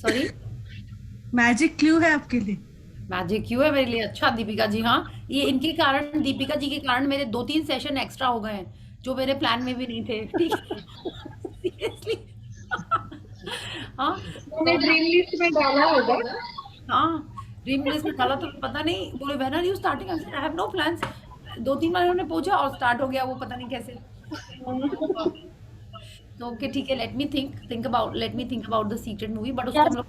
सॉरी, मैजिक क्लू है आपके लिए। मैजिक क्यों है मेरे लिए? अच्छा दीपिका जी, हाँ ये इनके कारण, दीपिका जी के कारण मेरे 2-3 सेशन एक्स्ट्रा हो गए हैं जो मेरे प्लान में भी नहीं थे, ठीक है। सीरियसली हाँ ड्रीम लिस्ट में डाला होगा। हाँ ड्रीम लिस्ट में डाला, तो पता नहीं बोले when are you starting, I have no plans. 2-3 बार उन्होंने पूछा और स्टार्ट हो गया वो, पता नहीं कैसे। तो ओके ठीक है, let me think about the secret movie. But उसको हम लोग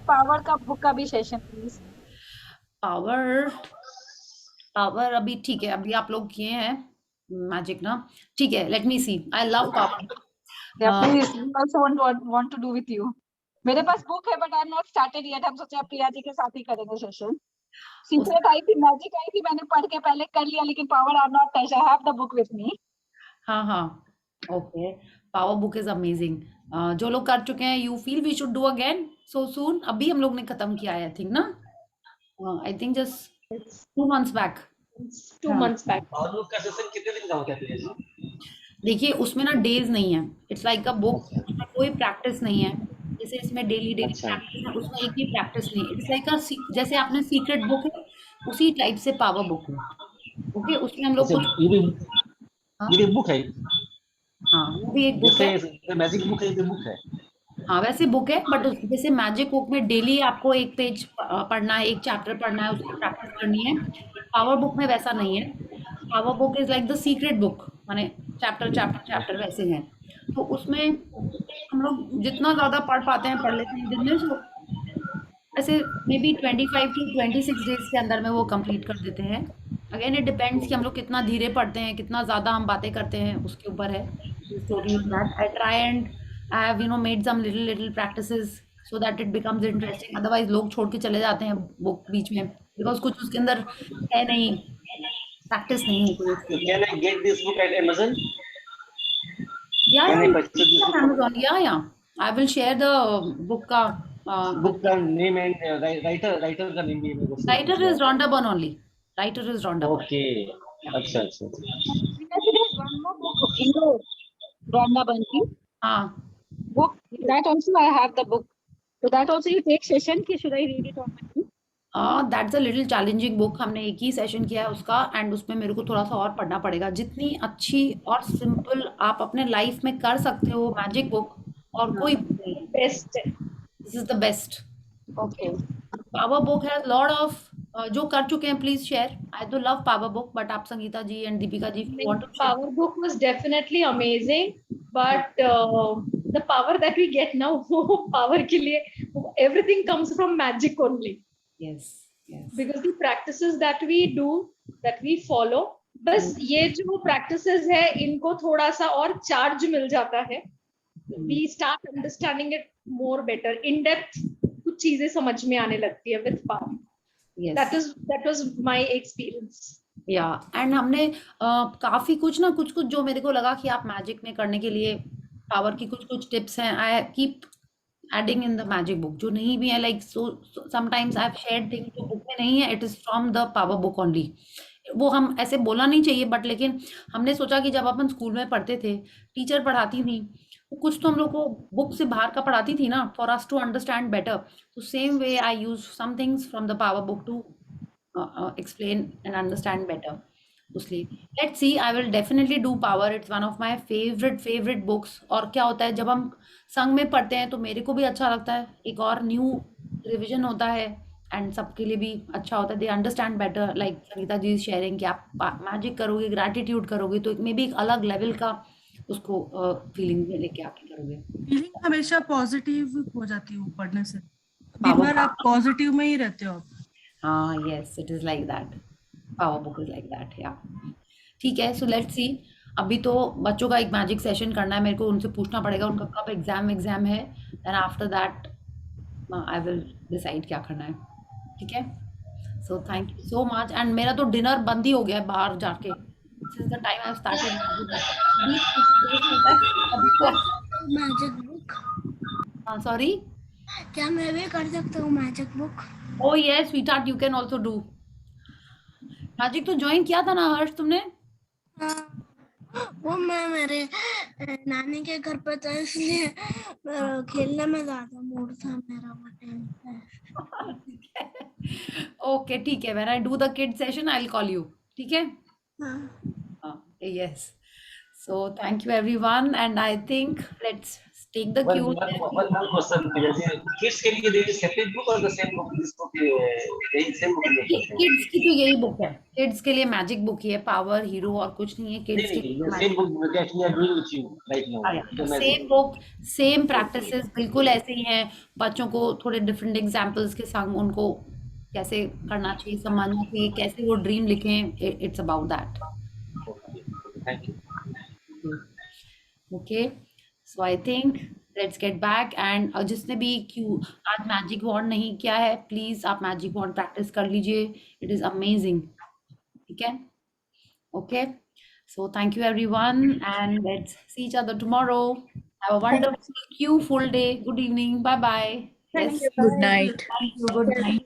पावर का बुक का भी सेशन प्लीज। पावर अभी ठीक है, अभी आप लोग किए हैं मैजिक ना, ठीक है, let me see, I love power. Please also want to do with you. मेरे पास बुक है but I am not started yet. हम सोचे प्रिया जी के साथ ही करेंगे सेशन। सीक्रेट आई थी, मैजिक आई थी, मैंने पढ़ के पहले कर लिया, लेकिन power I am not touch, I have the book with me. हाँ okay, power book is amazing. जो लोग कर चुके हैं, you feel we should do again so soon. अभी हम लोग ने खत्म किया है, आई थिंक ना, I think just 2 months back. 2 months back। और लोग का सेशन कितने दिन का होता है? देखिए उसमें ना डेज नहीं है, इट्स लाइक अ बुक, कोई प्रैक्टिस नहीं है। जैसे इसमें डेली प्रैक्टिस है, उसमें एक भी प्रैक्टिस नहीं है। इट्स लाइक अ, जैसे आपने सीक्रेट बुक है उसी टाइप से पावर बुक है। ओके, उसमें हम लोग कुछ, ये बुक है, हाँ वो भी एक बुक है, जैसे मैजिक बुक है, ये बुक है। हाँ वैसे बुक है, बट जैसे मैजिक बुक में डेली आपको एक पेज पढ़ना है, एक चैप्टर पढ़ना है, उसकी प्रैक्टिस करनी है। पावर बुक में वैसा नहीं है। Power book is like the secret book, माने चैप्टर वैसे हैं। तो उसमें हम लोग जितना ज़्यादा पढ़ पाते हैं पढ़ लेते हैं दिन में। सो ऐसे मे बी 25 to 26 डेज के अंदर में वो कंप्लीट कर देते हैं। अगेन इट डिपेंड्स कि हम लोग कितना धीरे पढ़ते हैं, कितना ज़्यादा हम बातें करते हैं, उसके ऊपर है। Story that I try and I have made some little practices so that it becomes interesting. Otherwise लोग छोड़ के चले जाते हैं बुक बीच में, बिकॉज कुछ उसके अंदर है नहीं, प्रैक्टिस नहीं है कोई। Can I get this book at Amazon? Yeah, Can I purchase this book? Amazon. Yeah. I will share the book का बुक का नेम एंड राइटर का नेम भी मेरे को। Writer is Rhonda Byrne only. Writer is Rhonda Byrne. Okay, अच्छा। Indo Brahma Banki. Book that also I have the book. So that also you take session कि should I read it on my own? That's a little challenging book. हमने एक ही session किया है उसका and उसमें मेरे को थोड़ा सा और पढ़ना पड़ेगा. जितनी अच्छी और सिंपल आप अपने लाइफ में कर सकते हो मैजिक बुक और कोई best. This is the best. Okay. Power book has lot of जो कर चुके हैं please share. I do love power book but आप Sangeeta ji and Deepika ji want to Power book was definitely amazing, but the power that we get now, power के लिए everything comes from magic only. Yes, yes. Because the practices that we do, that we follow, बस ये जो practices है इनको थोड़ा सा और charge मिल जाता है. We start understanding it more better, in depth. कुछ चीजें समझ में आने लगती है with power. Yes. That was my experience. And हमने काफी कुछ जो मेरे को लगा कि आप मैजिक में करने के लिए पावर की कुछ टिप्स हैं. I keep adding in the magic book जो नहीं भी है like so sometimes I have shared things जो बुक में नहीं है. It is from the power book only. वो हम ऐसे बोलना नहीं चाहिए बट लेकिन हमने सोचा कि जब अपन स्कूल में पढ़ते थे टीचर पढ़ाती थी कुछ तो हम लोग को बुक से बाहर का पढ़ाती थी ना for us to understand better. तो same way I use some things from the power book to explain and understand better. Let's see. I will definitely do power. It's one of my favorite books. और क्या होता है जब हम संग में पढ़ते हैं तो मेरे को भी अच्छा लगता है. एक और न्यू रिविजन होता है एंड सबके लिए भी अच्छा होता है. They understand better. Like Sangeeta ji sharing कि आप मैजिक करोगे ग्रैटिट्यूड करोगे तो मे भी एक अलग लेवल का उसको फीलिंग में लेके आके करोगे. फीलिंग हमेशा पॉजिटिव हो जाती है पढ़ने से. बार आप पॉजिटिव में ही रहते हो. Yes, it is like that. Power book is like that. Yeah. ठीक है. So let's see. अभी तो बच्चों का एक मैजिक सेशन करना है. मेरे को उनसे पूछना पड़ेगा उनका कब एग्जाम है. Then after that, I will decide क्या करना है. ठीक है. So thank you so much. And मेरा तो डिनर बंद ही हो गया है बाहर जाके. Since the time I have started. Magic book. Sorry. क्या मैं भी कर सकता हूँ magic book? Oh yes, sweetheart, you can also do. Magic तो ज्वाइन किया था ना हर्ष तुमने? वो मैं मेरे नानी के घर पे था इसलिए खेलने में ज्यादा मूड था मेरा वो टाइम पे. Okay, ठीक है. When I do the kid session, I'll call you. ठीक है? Yes. So thank you everyone, and I think let's take the cue. One question. Kids के लिए there is separate book or the same book? This book same book. Kids की तो यही book है. Kids के लिए मैजिक बुक ही है. Power hero और कुछ नहीं है. Kids के लिए same book that we are doing with you right now. Same book, same practices बिल्कुल ऐसे ही हैं. बच्चों को थोड़े different examples के संग उनको कैसे करना चाहिए समझना चाहिए कैसे वो ड्रीम लिखें. It's about that. Thank you. Okay. So I think let's get back and जिसने भी आज मैजिक वॉन्ड नहीं किया है प्लीज आप मैजिक वॉन्ड प्रैक्टिस कर लीजिए. It is amazing. ठीक है. Okay. So thank you everyone and let's see each other tomorrow. Have a wonderful Q full day. Good evening. Bye bye. Good night. Thank you. Good night.